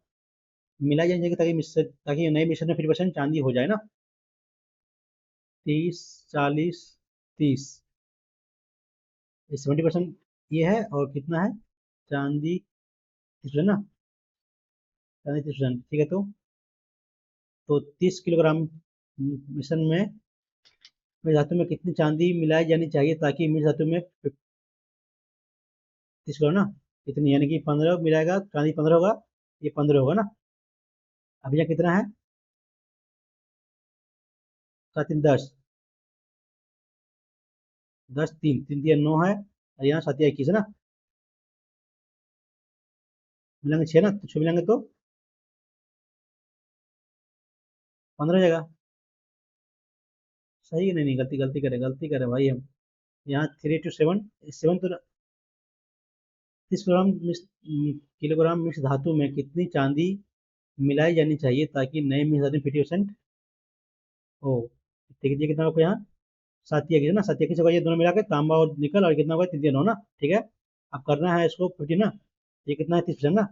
मिलाई जाएगी, ताकि नए मिश्रण में 50% चांदी हो जाए ना, 30 40 30, 70% ये है, और कितना है चांदी 30% ना, चांदी 30%, ठीक है, तो 30 किलोग्राम मिश्रण में मिश्र धातु में कितनी चांदी मिलाई जानी चाहिए, ताकि मिश्र धातु में 30 किलो ना, इतनी यानी कि 15 मिलाएगा, चांदी 15 होगा, ये 15 होगा ना, अभी यहाँ कितना है 7 3 10, 10 3 3 दिया 9 है, और यहाँ 7 21 है ना, मिलाएंगे 6 ना, तो 6 मिलाएंगे तो 15 हो जाएगा, सही है, नहीं नहीं गलती करे भाई हम, यहाँ 3 to 7 7 तो 30 किलोग्राम मिश्र धातु में कितनी चांदी मिलाई जानी चाहिए, ताकि नए मिश्र धातु में 50% हो, ठीक है, ये कितना आपको यहाँ सात या ना, सात या से ये दोनों मिला के तांबा और निकल, और कितना होगा, 3 3 9 ना, ठीक है। अब करना है इसको 50 ना, ये कितना है, 30% ना,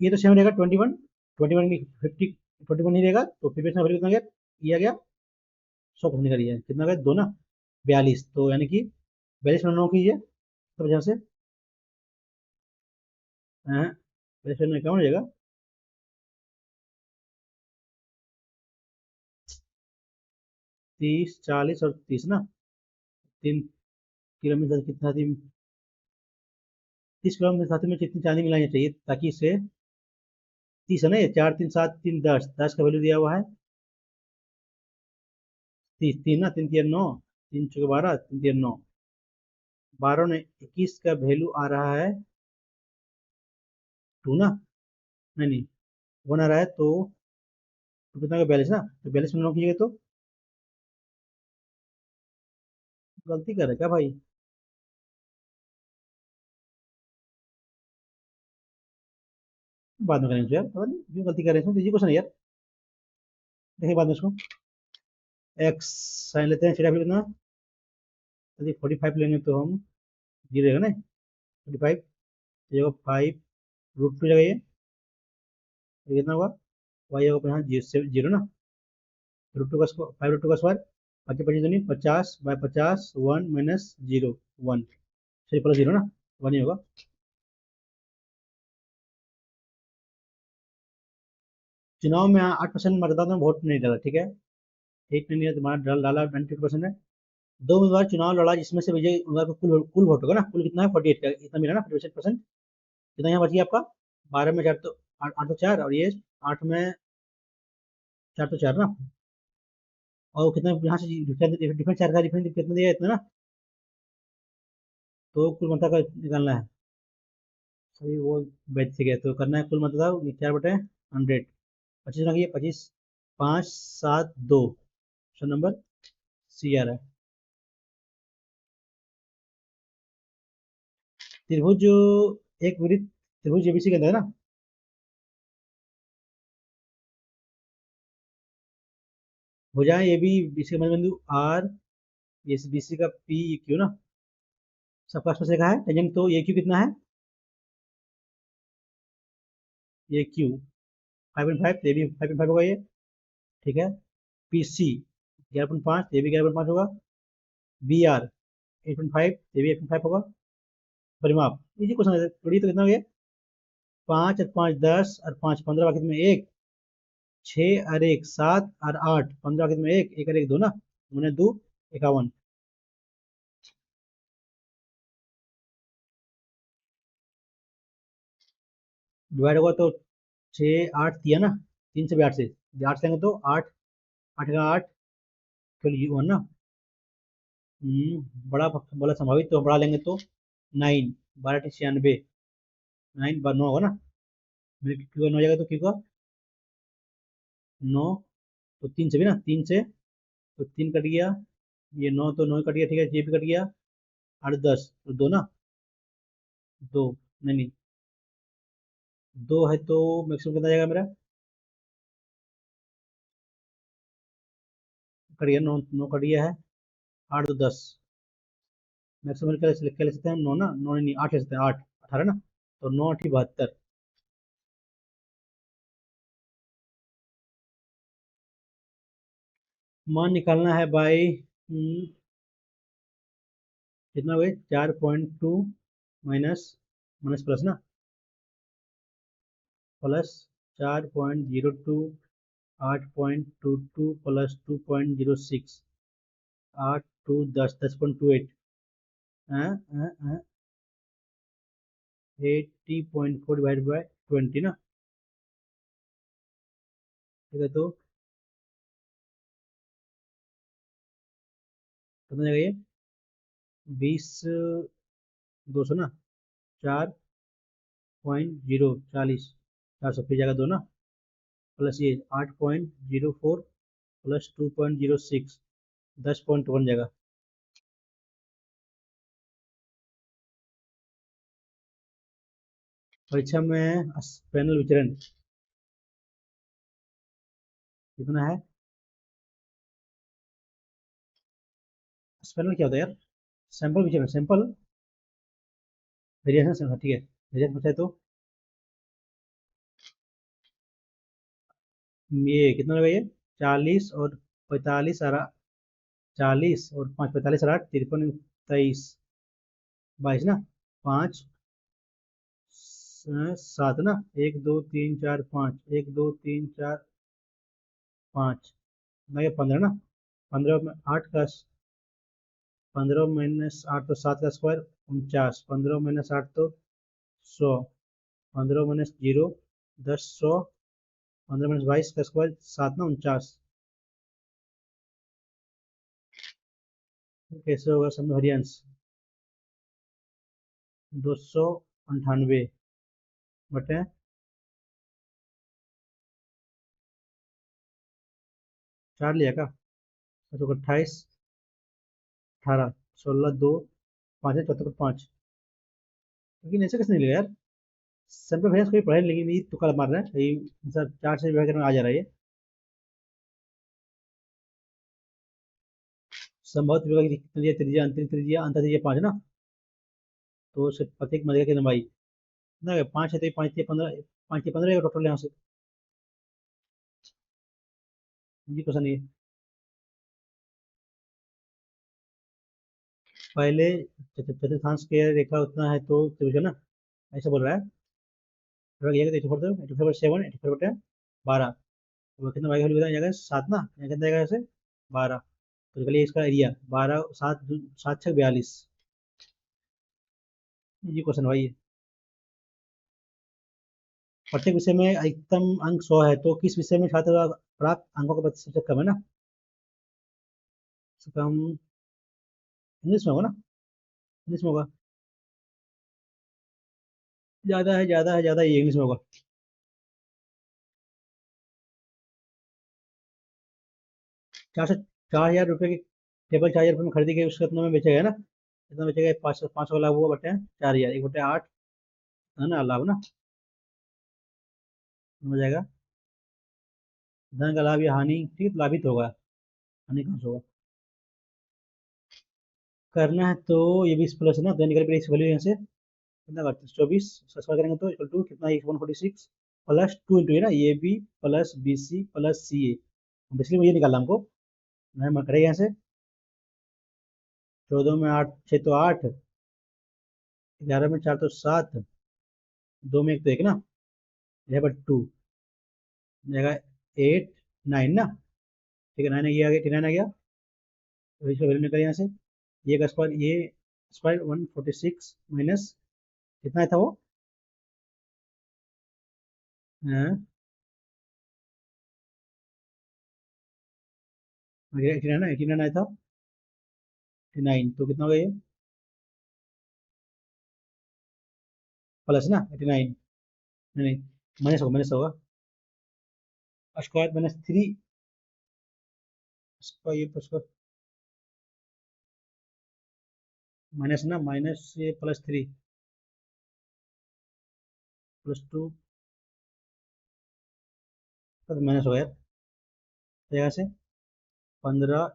ये तो सेम रहेगा 21, 21 में 50, 21 नहीं रहेगा तो 50% वैल्यू कितना गया, ये आ गया 100% निकल गया, कितना गया, 2 ना, 42, तो यानी कि 42 में 9 कीजिए, तो वजह से 42 में 51 हो जाएगा। 30 40 और 30 ना, 3 किलो में कितना, 30 किलो में साथ में कितनी चांदी मिलानी चाहिए ताकि इससे 30 है ना, ये 4 3 7 3 10, 10 का वैल्यू दिया हुआ है 30, 3 ना, 3 3 9, 3 4 12, 3 3 9, 12 ने 21 का वैल्यू आ रहा है 2 ना, नहीं नहीं, 1 आ रहा है, तो कितना का 42 ना, तो 42 में 9 कीजिएगा तो गलती कर रहे हैं क्या भाई, बाद में करेंगे यार, पता नहीं क्यों गलती कर रहे हैं, इसमें तो इजी क्वेश्चन है यार। देखिए बाद में इसको एक्स साइन लेते हैं, फिर फिर कितना, यदि 45 लेंगे तो हम, जीरो रहेगा ना, 45 जगह 5 √2 जगह ये कितना होगा, वाई होगा यहाँ जीरो जीरो ना, √2 का स्क्वायर, 5 √2 का स्क्वायर, 25 25 दूनी 50/50, 1 माइनस जीरो 1, फिर प्लस जीरो ना, 1 ही होगा। चुनाव में 8% मतदाता ने वोट नहीं डाला, ठीक है, ठीक नहीं है, तुम्हारा डाला 98% है। दो उम्मीदवार चुनाव लड़ा जिसमें से विजयी उम्मीदवार को कुल कुल वोट होगा ना, कुल कितना है, 48 का इतना मिला ना, 48%, कितना यहाँ बच गया आपका, 12 में 4 तो 8 तो 4, और ये 8 में 4 तो 4 ना, और कितना यहाँ से डिफरेंस 4 का डिफरेंस कितना दिया, इतना ना, तो कुल मतदाता का निकालना है, सभी वो बैच से गए तो करना है, कुल मतदाता 4/100, 25 लगी है, 25 5 7 2, ऑप्शन नंबर सी आ रहा है। त्रिभुज, एक वृत्त त्रिभुज एबीसी के अंदर है ना, भुजाएं ए बी, बीसी का मध्य बिंदु आर, ये बीसी का पी क्यू ना, सबका आसपास लिखा है टेंजेंट, तो ये क्यू कितना है, ये क्यू 5.5, ये भी 5.5 होगा ये, ठीक है। पी सी 11.5, ये भी 11.5 होगा। बी आर 8.5, ये भी 8.5 होगा। परिमाप इजी क्वेश्चन है, थोड़ी तो कितना हो गया, 5 और 5 10 और 5 15, बाकी में एक, 6 और 1 7 और 8 15, बाकी में एक, एक और एक दो ना, मैंने दो 51, डिवाइड होगा तो 6 8 दिया ना, 3 से भी 8 से, 8 से तो 8, 8 का 8, चलिए 1 ना, बड़ा बड़ा संभावित तो बड़ा लेंगे तो 9, 12 96, 9 बार 9 होगा ना, मेरे क्यू का 9 जाएगा तो क्यू का 9, तो 3 से भी ना, 3 से तो 3 कट गया, ये 9 तो 9 कट गया, ठीक है, ये भी कट गया, 8 10 तो 2 ना, 2, नहीं नहीं, 2 है तो मैक्सिमम कितना जाएगा मेरा, कट गया 9, 9 कट गया है, 8 तो 10, मैक्सिमम क्या ले सकते हैं हम, 9 ना, 9 नहीं 8 ले सकते हैं, 8 18 ना, तो 9 8 72, मान निकालना है भाई, कितना हुए 4.2 माइनस, माइनस प्लस ना, प्लस 4.02, 8.22 प्लस 2.06, 8 2 10, 10.28, 80.4 डिवाइड बाई 20 ना, ठीक है, तो कितना जाएगा ये, 20 200 ना, 4.0 40, 400 फिर जाएगा 2 ना, प्लस ये 8.04 प्लस 2.06, 10.1 जाएगा। परीक्षा में पैनल विचरण कितना है, स्पेल में क्या होता है यार? सैंपल पीछे में सैंपल वेरिएशन से ठीक है, वेरिएशन पूछा है तो ये कितना होगा ये? 40 और 45 40 और 5 45 और 8 53 23 22 ना, 5 7 ना, 1 2 3 4 5 1 2 3 4 5 ना, ये 15 ना, 15 में 8 का 15 माइनस 8 तो 7 का स्क्वायर 49, 15 माइनस 8 तो 100, 15 माइनस 0 10 100, 15 माइनस 22 का स्क्वायर 7 ना 49। कैसे होगा सब हरियांश? 298 बटे 4 लिया का, 28 18 16 2 5 74 5। लेकिन ऐसे कैसे नहीं लिया यार? सिंपल भैया कोई पढ़े लेकिन ये तुक्का मार रहा है ये सर, 4 से विभाजन में आ जा रहा है ये। संभवत विभाग की त्रिज्या त्रिज्या अंतरिक्ष त्रिज्या अंतर त्रिज्या 5 ना, तो उससे प्रत्येक मध्यिका की लंबाई ना 5 है तो 5 से 15, 5 से 15 टोटल यहाँ से। ये क्वेश्चन ये पहले चतुर्थांश के रेखा उतना है तो त्रिभुज है ना, ऐसा बोल रहा है। तो ये कितना 84 84 7 84 बटे 12, तो कितना वाई वैल्यू बताया जाएगा 7 ना, यहाँ कितना जाएगा ऐसे 12, तो निकलिए इसका एरिया 12 7 7 6 42। ये क्वेश्चन भाई, प्रत्येक विषय में अधिकतम अंक 100 है तो किस विषय में छात्र का प्राप्त अंकों का प्रतिशत सबसे कम है ना? सबसे कम इंग्लिश में होगा ना, इंग्लिश में होगा। ज्यादा है ज्यादा है ज्यादा, ये इंग्लिश में होगा। 4,000 रुपये की टेबल 4,000 रुपये में खरीदी गई, उसका कितना में बेचा गया ना, कितना बेचेगा? 500 लाभ हुआ बटे 4,000, 1/8 है ना लाभ ना, हो जाएगा। धन का लाभ या हानि, ठीक है, लाभित होगा, हानि कहाँ से होगा? करना है तो ये 20 प्लस है ना, तो निकल पड़ेगा इस वैल्यू यहाँ से कितना करते 24 सब्सक्राइब करेंगे तो इक्वल टू कितना 146 प्लस 2 इंटू है ना, A B plus B C plus C A, basically मुझे निकालना हमको, मैं करेगा यहाँ से 14 में 8 6 तो 8, 11 में 4 तो 7, 2 में 1 तो 1 ना, यहाँ पर 2 जाएगा 8 9 ना, ठीक है 9 आ गया 89 आ गया, तो इसका वैल्यू निकल यहाँ से, ये का स्क्वायर ये स्क्वायर 146 माइनस कितना था वो, हाँ, 89 ना, 89 आया था, 89 तो कितना हो गया ये प्लस ना 89, नहीं नहीं माइनस होगा स्क्वायर माइनस 3 स्क्वायर, ये स्क्वायर माइनस ना, माइनस ये प्लस 3 प्लस 2 तो माइनस हो गया, तो यहाँ से 15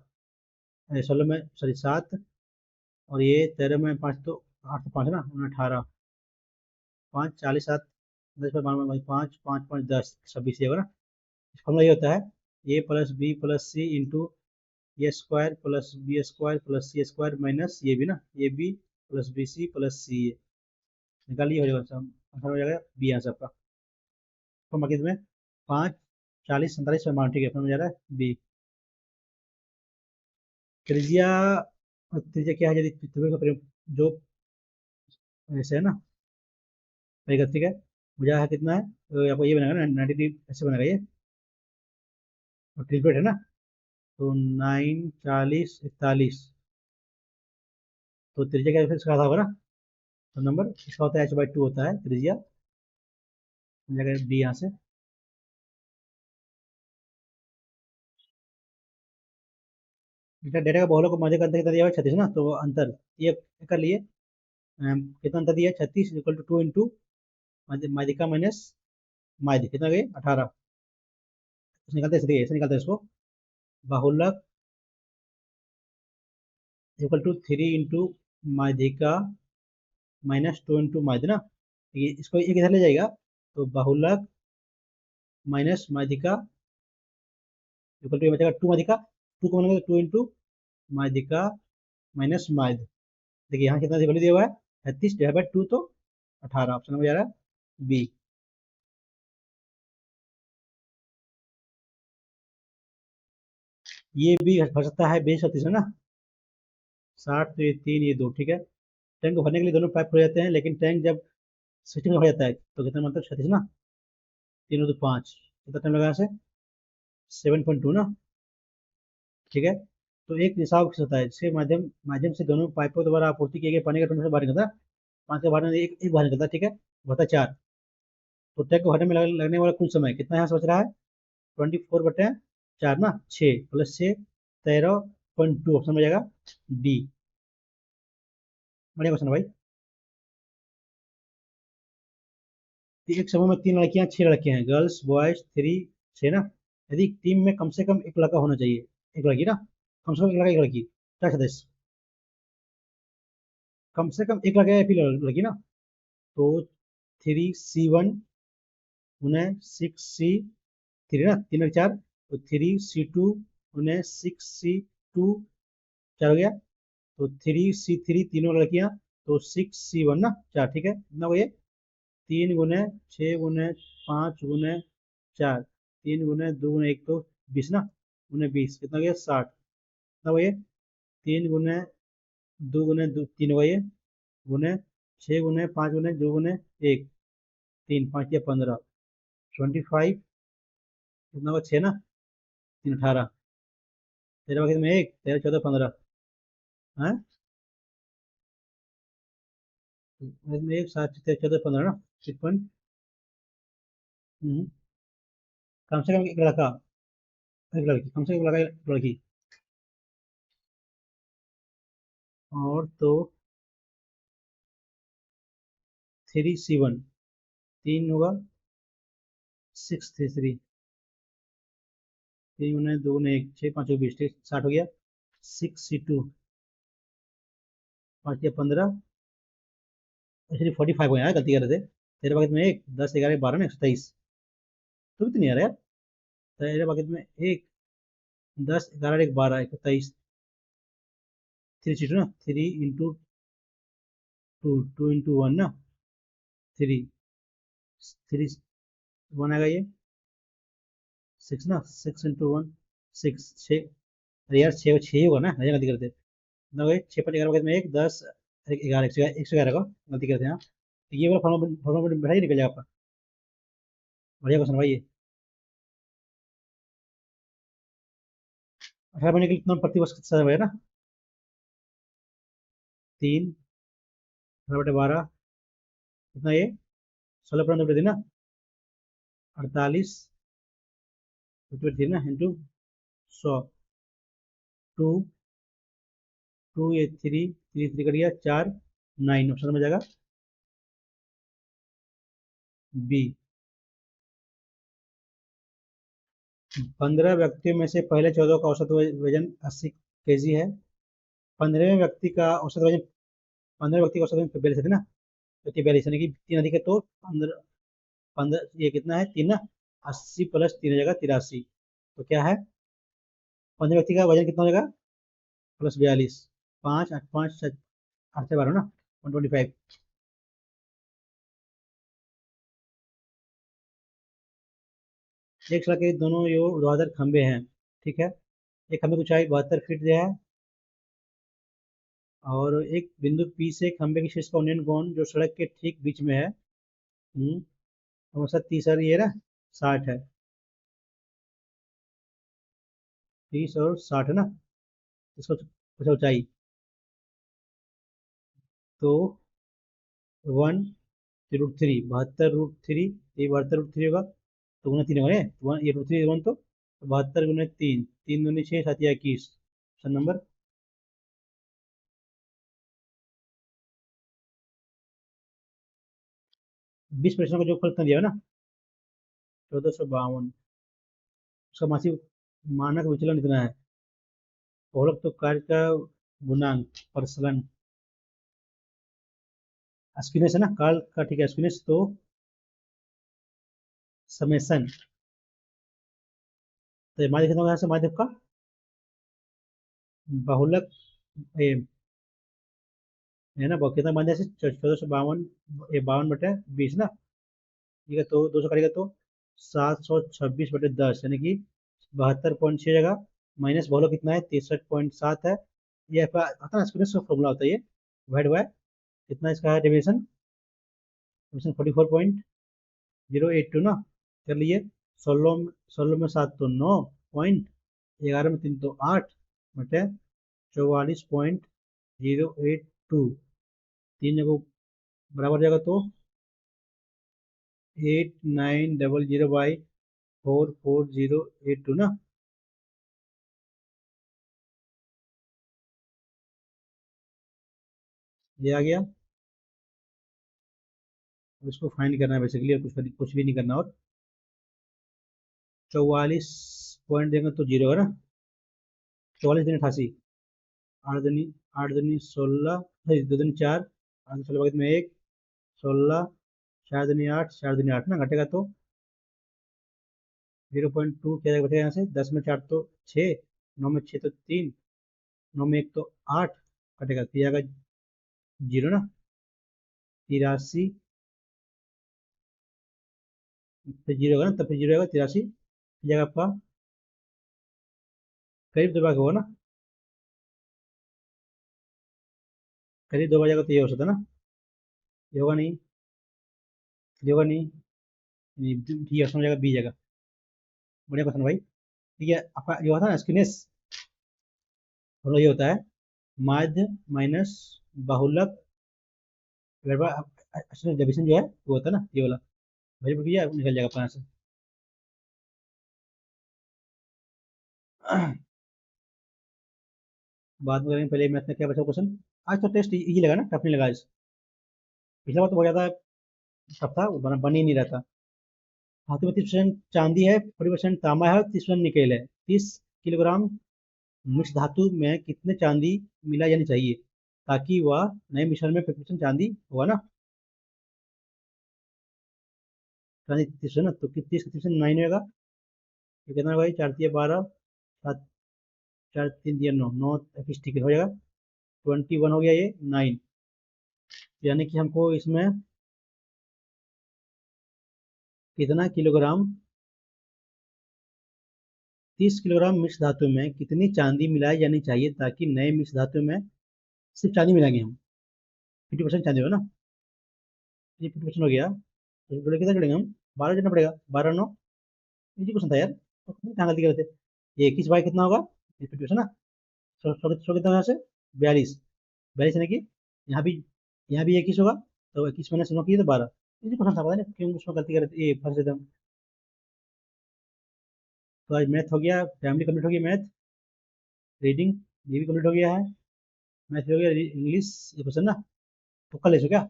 16 में सॉरी 7 और ये 13 में 5 तो 8 तो 5 ना 18 5 40 7 10 पर 5 5 5 10 26 ये होगा ना। इस फॉर्मूला ये होता है A plus B plus C into A square plus B square plus C square minus ये भी ना, A B plus B C plus C A, निकालिए हो जाएगा सब, आंसर हो जाएगा बी आंसर आपका। तो बाकी इसमें 5 40 47 में मान, ठीक है, अपना हो जा रहा है बी। त्रिज्या, त्रिज्या क्या है यदि त्रिभुज का जो ऐसे है ना परिगत, ठीक है, भुजा है कितना है तो आपको ये बनेगा ना 90 ऐसे बनेगा ये, और ट्रिपलेट है ना, तो 9 40 41, तो त्रिज्या क्या इसका आधा होगा ना, तो नंबर इसका होता है h/2 होता है त्रिज्या, जगह डी यहाँ से। डेटा डेटा का बहुलक को मध्य का अंतर कितना दिया हुआ है 36 ना, तो वो अंतर ये कर लिए, कितना अंतर दिया 36 इक्वल टू 2 इंटू माध्यिका माइनस माध्य कितना गए 18, निकलते ऐसे निकलता है इसको, बाहुलक इक्वल टू 3 × माध्यिका -2 × माध्य ना, ये इसको एक इधर ले जाएगा तो बहुलक माइनस माध्यिका इक्वल टू बचेगा 2 माध्यिका, 2 को बनेगा 2 × माध्यिका माइनस माध्य। देखिए यहाँ कितना वैल्यू दिया हुआ है 36 डिवाइड बाई 2 तो 18, ऑप्शन नंबर जा रहा है बी। ये भी भर सकता है 20 है ना, 60 तो ये 3 ये 2 ठीक है। टैंक को भरने के लिए दोनों पाइप खुल जाते हैं, लेकिन टैंक जब सिस्टम में भर जाता है तो कितना मतलब 36 ना, 3 और 2 5, कितना टाइम लगा से 7.2 ना, ठीक है। तो एक रिसाव किस होता है जिसके माध्यम माध्यम से दोनों पाइपों द्वारा आपूर्ति किए गए पानी का 20 से बाहर निकलता है, 5 का बाहर एक एक बाहर निकलता है, ठीक है, होता है 4। तो टैंक को भरने में लगने वाला कुल समय कितना यहाँ सोच रहा है 24/4 ना, 6 + 6 13.2, ऑप्शन में जाएगा डी। बढ़िया क्वेश्चन भाई। एक समूह में 3 लड़कियां 6 लड़के हैं, गर्ल्स बॉयज 3 6 ना, यदि टीम में कम से कम एक लड़का होना चाहिए, एक लड़की ना, कम से कम एक लड़का एक लड़की, क्या सदस्य, कम से कम एक लड़का या फिर लड़की ना, तो 3C1 उन्हें 6C3 ना, 3 और 4 तो 3C2 उन्हें 6C2 4 हो गया, तो 3C3 तीनों लड़कियां तो 6C1 ना 4, ठीक है, कितना हो गया 3 × 6 × 5 × 4, 3 × 2 × 1 तो 20 ना, 19 कितना हो गया 60, कितना हो गया 3 × 2 × 3 हो गया, गुने 6 × 5 × 2 × 1, 3 5 या 15, 25, कितना होगा 6 ना, 3 18, 13 बगे में 1 13 14 15 है, में 1 7 13 14 15 ना, 6 कम से कम एक लड़का एक लड़की, कम से कम एक लड़का एक लड़की, और तो 3C1 3 होगा 6 3 3 गुने 2 गुने 1 6 5 20 60 हो गया, 6C2 5 या 15, एक्चुअली 45 हो गया, गलती कर रहे थे, 13 बगत में 1 10 11 12 ना 123, तो भी तो नहीं आ रहा यार, 13 बगत में 1 10 11 1 12 123, 3C2 ना, 3 × 2 2 × 1 ना, 3 3 1 आएगा ये 6 ना, 6 × 1 6 6, अरे यार 6 6 होगा ना, गलती करते ना, गए 6 5 11 में 1 10 11 111 का गलती करते हैं हाँ। तो ये वाला फॉर्मूला बैठा ही निकल जाएगा आपका, बढ़िया क्वेश्चन भाई ये। 18 महीने के लिए कितना प्रतिवर्ष कितना समय है ना, 3 18/12 कितना ये 16 दिन ना, 48 दिन ना इंटू 100, 2 2 ये 3 3 3 कर दिया 4 9, ऑप्शन में जाएगा बी। 15 व्यक्तियों में से पहले 14 का औसत वजन 80 kg है, 15वें व्यक्ति का औसत वजन 15 व्यक्ति का औसत वजन 42 है ना, तो 42 यानी कि 3 अधिक है तो 15 15 ये कितना है 3 ना, 80 + 3 हो जाएगा 83, तो क्या है 15 व्यक्ति का वजन कितना हो जाएगा +42, 5 8 5 8 से 12 ना 125, एक सड़क के दोनों यो ऊर्ध्वाधर खंभे हैं, ठीक है, एक खंभे की ऊंचाई 72 फीट है, और एक बिंदु P से खंभे के शीर्ष का उन्नयन कोण जो सड़क के ठीक बीच में है, हमेशा 30 और ये ना 60 है, 30 और 60 है ना, इसको अच्छा ऊंचाई तो 1 √3 72 √3, ये 72 √3 होगा, तो गुना 3 होगा ये √3 1 तो 72 × 3 3 दूनी 6 7 या 21, ऑप्शन नंबर 20 प्रश्नों का जो फल दिया है ना 1452, उसका मासिक मानक विचलन इतना है, बहुलक तो कार्य का गुणांक प्रसरण स्क्विनेस है ना, काल का, ठीक है, स्क्विनेस तो समेसन। तो माध्य कितना होगा यहाँ से, माध्य का बहुलक ए, है ना, कितना माध्य से 1452, 52/20 ना, ठीक है। तो 200 करेगा तो 726/10, यानी कि 72.6 जगह, माइनस बहुलक कितना है, 63.7 है। ये आपका आता है ना, स्क्विनेस का फॉर्मूला होता है ये, डिवाइड बाय कितना इसका है, डेविएशन, 44.082 ना, कर लिए। 16 में 7 तो 9 पॉइंट, 11 में 3 तो 8, बटे 44.082, तीन जगह बराबर जाएगा तो 8900/44082 ना। ये आ गया। अब इसको फाइंड करना है बेसिकली, और कुछ भी नहीं करना। और 44 पॉइंट देंगे तो जीरो है ना, 44 दिन 88, 8 दिन, 8 दिन 16, नहीं 2 दिन 4, 8 दिन 16 में 1, 16, 4 दिन 8, 4 दिन 8 ना, घटेगा तो 0.2 क्या बचेगा यहाँ से, 10 में 4 तो 6, 9 में 6 तो 3, 9 में 1 तो 8, कटेगा तो आएगा जीरो ना, 83, फिर जीरो होगा ना, तब फिर जीरो आएगा 83, जगह आपका करीब 2 बार होगा ना, करीब 2 बार जाएगा तो ये हो सकता है ना, ये होगा नहीं, ये होगा नहीं, ठीक है, समझ जाएगा, बी जगह। बढ़िया क्वेश्चन भाई। ठीक है, आपका जो होता है ना स्क्विनेस, मतलब ये होता है माध्य माइनस बाहुलक, डेविएशन जो है वो होता है ना, ये वाला भाई, भैया निकल जाएगा अपना से। बाद में करेंगे, पहले मैथ में क्या बचा क्वेश्चन। आज तो टेस्ट इजी लगा ना, टफ नहीं लगा आज। पिछला बार तो बहुत ज्यादा टफ था, वो बन ही नहीं रहा था। धातु में 30% चांदी है, 40% तांबा है और 30% निकेल है। 30 किलोग्राम मिश्र धातु में कितने चांदी मिला जानी चाहिए ताकि वह नए मिश्रण में 50% चांदी होगा ना, चांदी 30 है ना, तो 30 9 होगा, तो कितना भाई, 4 × 3 = 12, 7, 4 × 3 = 9, 9 ठीक हो जाएगा, 21 हो गया ये 9, यानी कि हमको इसमें कितना किलोग्राम, 30 किलोग्राम मिश्र धातु में कितनी चांदी मिलाई जानी चाहिए ताकि नए मिश्र धातु में सिर्फ चांदी मिलाएंगे हम, 50% चांदी होगा ना, ये 50% हो गया, तो जोड़े कितना जोड़ेंगे हम, 12 जोड़ना पड़ेगा, 12 9, इजी क्वेश्चन था यार, तो कहाँ गलती करते। ये 21 बाई कितना होगा, 50% ना, सौ कितना यहाँ से, 42, 42 यानी कि यहाँ भी 21 होगा, तो 21 - 9 की तो 12, इजी क्वेश्चन था, पता नहीं क्यों उसमें गलती कर, ये फंस देता हूँ। तो आज मैथ हो गया, फैमिली कंप्लीट हो गई, मैथ रीडिंग ये भी कंप्लीट हो गया है, मैथ हो गया, इंग्लिश ये क्वेश्चन ना, तो कल ऐसे क्या,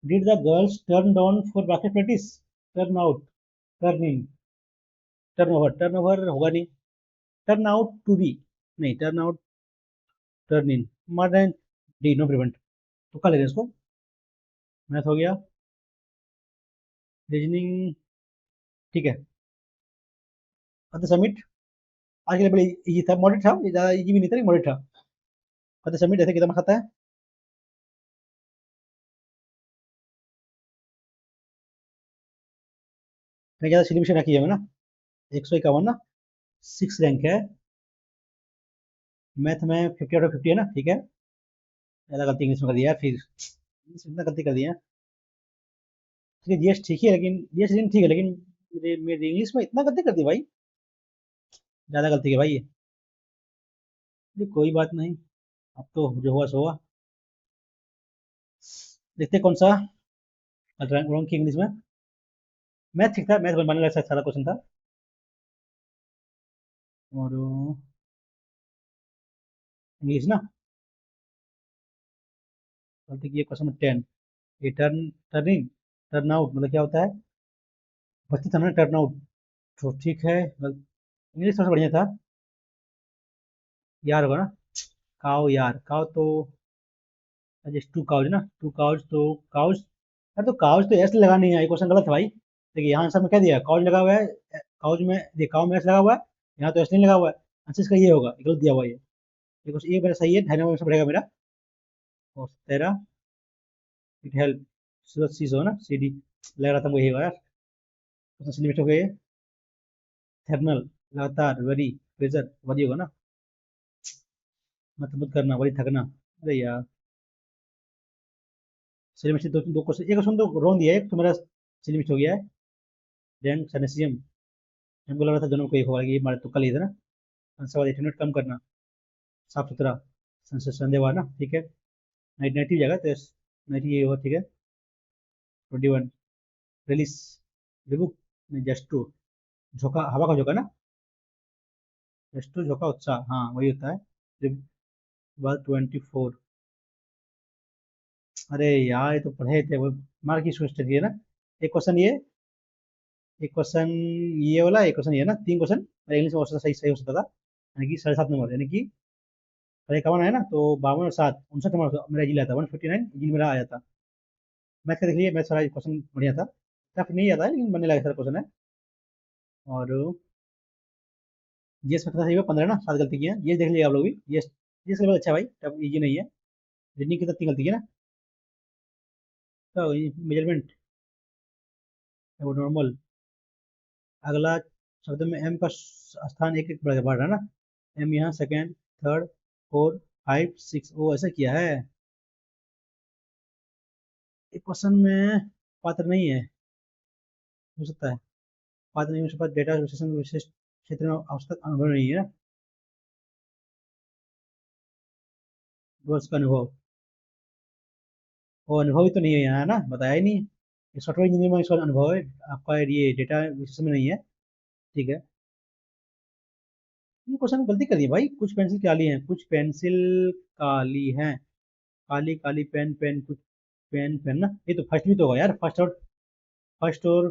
did the girls turn down for basket practice, turn out, turn in, turn over होगा नहीं, टर्न आउट टू बी, नहीं, turn out, turn in, murder and D, no prevent, तो कल लेंगे इसको। मैथ हो गया, रीजनिंग ठीक है, फतेह समिट आज के लिए बड़ी इजी था, मॉडरेट था, ज़्यादा इजी भी नहीं था, मॉडरेट था। फतेह समिट ऐसे कितना खाता है, मैं ज़्यादा सिलेक्शन रखी है ना, 151 ना, 6 रैंक है। मैथ में 50/50 है ना, ठीक है, ज़्यादा गलती इंग्लिश में कर दिया फिर, इंग्लिश में इतना गलती कर दिया। ठीक है, जीएस ठीक है, लेकिन जीएस रीजनिंग ठीक है, लेकिन मेरी इंग्लिश में इतना गलती कर दी भाई, ज़्यादा गलती है भाई ये। ये कोई बात नहीं, अब तो जो हुआ सो हुआ। देखते हैं कौन सा रॉन्ग की इंग्लिश में। मैथ ठीक था, मैथ बनने वाला सारा क्वेश्चन था। और इंग्लिश ना, गलती की क्वेश्चन में 10, ये टर्न इन, टर्न आउट मतलब क्या होता है, बच्चे था ना, टर्न आउट, तो ठीक है, इंग्लिश थोड़ा सा बढ़िया था, यार होगा ना, काउ यार, काउ तो जस्ट टू काउज ना, टू काउज तो काउज, यार तो काउज तो ऐसे लगा नहीं है, ये क्वेश्चन गलत है भाई। देखिए यहाँ आंसर में क्या दिया, काउज लगा हुआ है, काउज में देखिए काउ में ऐसे लगा हुआ है, यहाँ तो ऐसे नहीं लगा हुआ है, आंसर इसका ये होगा, ये गलत दिया हुआ है ये क्वेश्चन, ये मेरा सही है, ढाई नंबर से बढ़ेगा मेरा। और तेरा इट हेल्प, सी हो ना, सी डी लग रहा था मुझे, यही यार क्वेश्चन लिमिट हो गए। थर्मल लगातार, वरी प्रेशर, वरी होगा ना, मत मत करना, वरी थकना। अरे यार सिलेबस दो दो क्वेश्चन, एक क्वेश्चन तो रॉन्ग दिया है, एक तो मेरा सिलेबस हो गया है। देन सैनिसियम, हमको लग रहा था दोनों को एक होगा, ये हमारे तुक्का लिए थे ना। आंसर वाले यूनिट कम करना, साफ सुथरा, संदेह ना, ठीक है। नाइट नाइट ही जाएगा तो नाइट ये होगा, ठीक है। 21 रिलीज, रिबुक नहीं, जस्ट टू, झोंका, हवा का झोंका ना, जस्ट टू झोंका उत्साह, हाँ वही होता है। बात 24, अरे यार ये तो पढ़े थे वो, मार की सोचते थे ना। एक क्वेश्चन ये, एक क्वेश्चन ये वाला, एक क्वेश्चन ये ना, तीन क्वेश्चन इंग्लिश में हो सकता, सही सही हो सकता था, यानी कि 7.5 नंबर, यानी कि 51 है ना, तो 52 और 7 59 नंबर मेरा इजी आता, 159 इजी मेरा आ जाता। मैथ का देख लीजिए, मैथ सारा क्वेश्चन बढ़िया था, टफ नहीं आता है लेकिन बनने लगा सारा क्वेश्चन है। और जीएस में था सही में 15 ना, 7 गलती की है, ये देख लीजिए आप लोग भी, ये लेवल अच्छा है भाई, टफ इजी नहीं है। रीजनिंग की तो 3 गलती की है ना, तो मेजरमेंट वो नॉर्मल। अगला शब्द में एम का स्थान एक एक बढ़ रहा है ना, एम यहाँ second, third, four, five, six, वो ऐसा किया है। एक क्वेश्चन में पात्र नहीं है, हो सकता है पात्र नहीं हो सकता, डेटा विश्लेषण विशेष क्षेत्र में आवश्यक अनुभव नहीं है ना, वर्ष का अनुभव, वो अनुभव ही तो नहीं है यहाँ ना, बताया ही नहीं। सॉफ्टवेयर इंजीनियर में इसका अनुभव है, आपका ये डेटा विश्लेषण में नहीं है, ठीक है। ये क्वेश्चन गलती कर दी भाई, कुछ पेंसिल काली हैं, कुछ पेंसिल काली हैं, काली काली पेन पेन, कुछ पेन पेन ना, ये तो फर्स्ट भी तो होगा यार, फर्स्ट और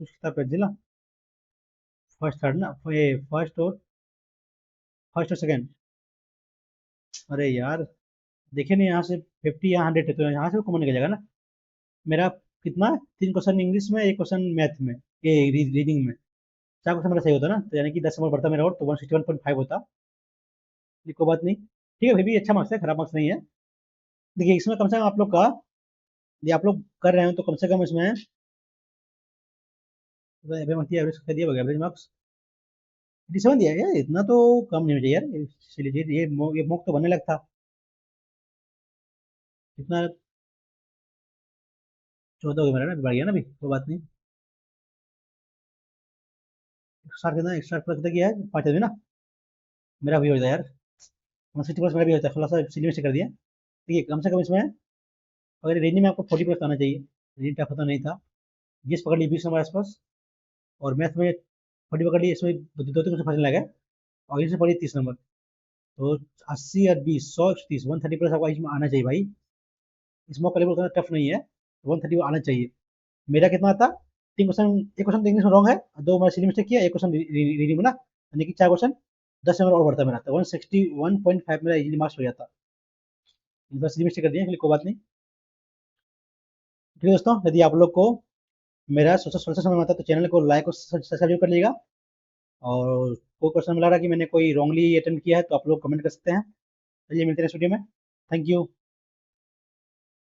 कुछ था पेंसिल ना, फर्स्ट थर्ड ना, ये फर्स्ट और सेकंड। अरे यार देखिए ना, यहाँ से 50 यहाँ 100 है, तो यहाँ से कॉमन निकल जाएगा ना। मेरा कितना, 3 क्वेश्चन इंग्लिश में, एक क्वेश्चन मैथ में, ये रीडिंग में, 4 क्वेश्चन मेरा सही होता ना, तो यानी कि 10 नंबर बढ़ता मेरा, और तो 161.5 होता। ये कोई बात नहीं, ठीक है, फिर भी अच्छा मार्क्स है, खराब मार्क्स नहीं है। देखिए इसमें कम से कम आप लोग का, ये आप लोग कर रहे हो तो कम से कम इसमें एवरेज कर दिया, एवरेज मार्क्स 87 दिया है यार, इतना तो कम नहीं हो चाहिए यार, चलिए ये मॉक तो बनने लगता, इतना 14 हो गया मेरा ना, बढ़ गया ना, अभी कोई बात नहीं। एक्स्ट्रा कितना, एक्स्ट्रा प्लस कितना किया है, 5 आदमी ना, मेरा भी हो जाता है यार, 160 प्लस मेरा भी होता है, थोड़ा सा सिली मिस्टेक कर दिया। ठीक है, कम से कम इसमें अगर रेंज में आपको 40 प्लस आना चाहिए, रेंज टफ होता नहीं था। जीएस पकड़ ली 20 नंबर आसपास, और मैथ में 40 पकड़ ली, इसमें दो तीन क्वेश्चन फंसने लगा, और इससे पड़ी 30 नंबर, तो 80 और 20, 100, 130, 130 प्लस आपको इसमें आना चाहिए भाई। इसमें का लेवल उतना टफ नहीं है, 130 आना चाहिए। मेरा कितना आता, 3 क्वेश्चन, एक क्वेश्चन तो इंग्लिश में रॉन्ग है, दो मैंने सिली मिस्टेक किया, एक क्वेश्चन रीडिंग में ना, यानी कि 4 क्वेश्चन, 10 नंबर और बढ़ता मेरा, तो 161.5 मेरा इजीली मार्क्स हो जाता। बस सिली मिस्टेक कर दिया, कोई बात नहीं। ठीक है दोस्तों, यदि आप लोग को मेरा सोचा सोचा समझ में आता है तो चैनल को लाइक और सब्सक्राइब कर लीजिएगा, और कोई क्वेश्चन मिला रहा कि मैंने कोई रॉन्गली अटेम्प्ट किया है तो आप लोग कमेंट कर सकते हैं। चलिए मिलते हैं नेक्स्ट वीडियो में, थैंक यू।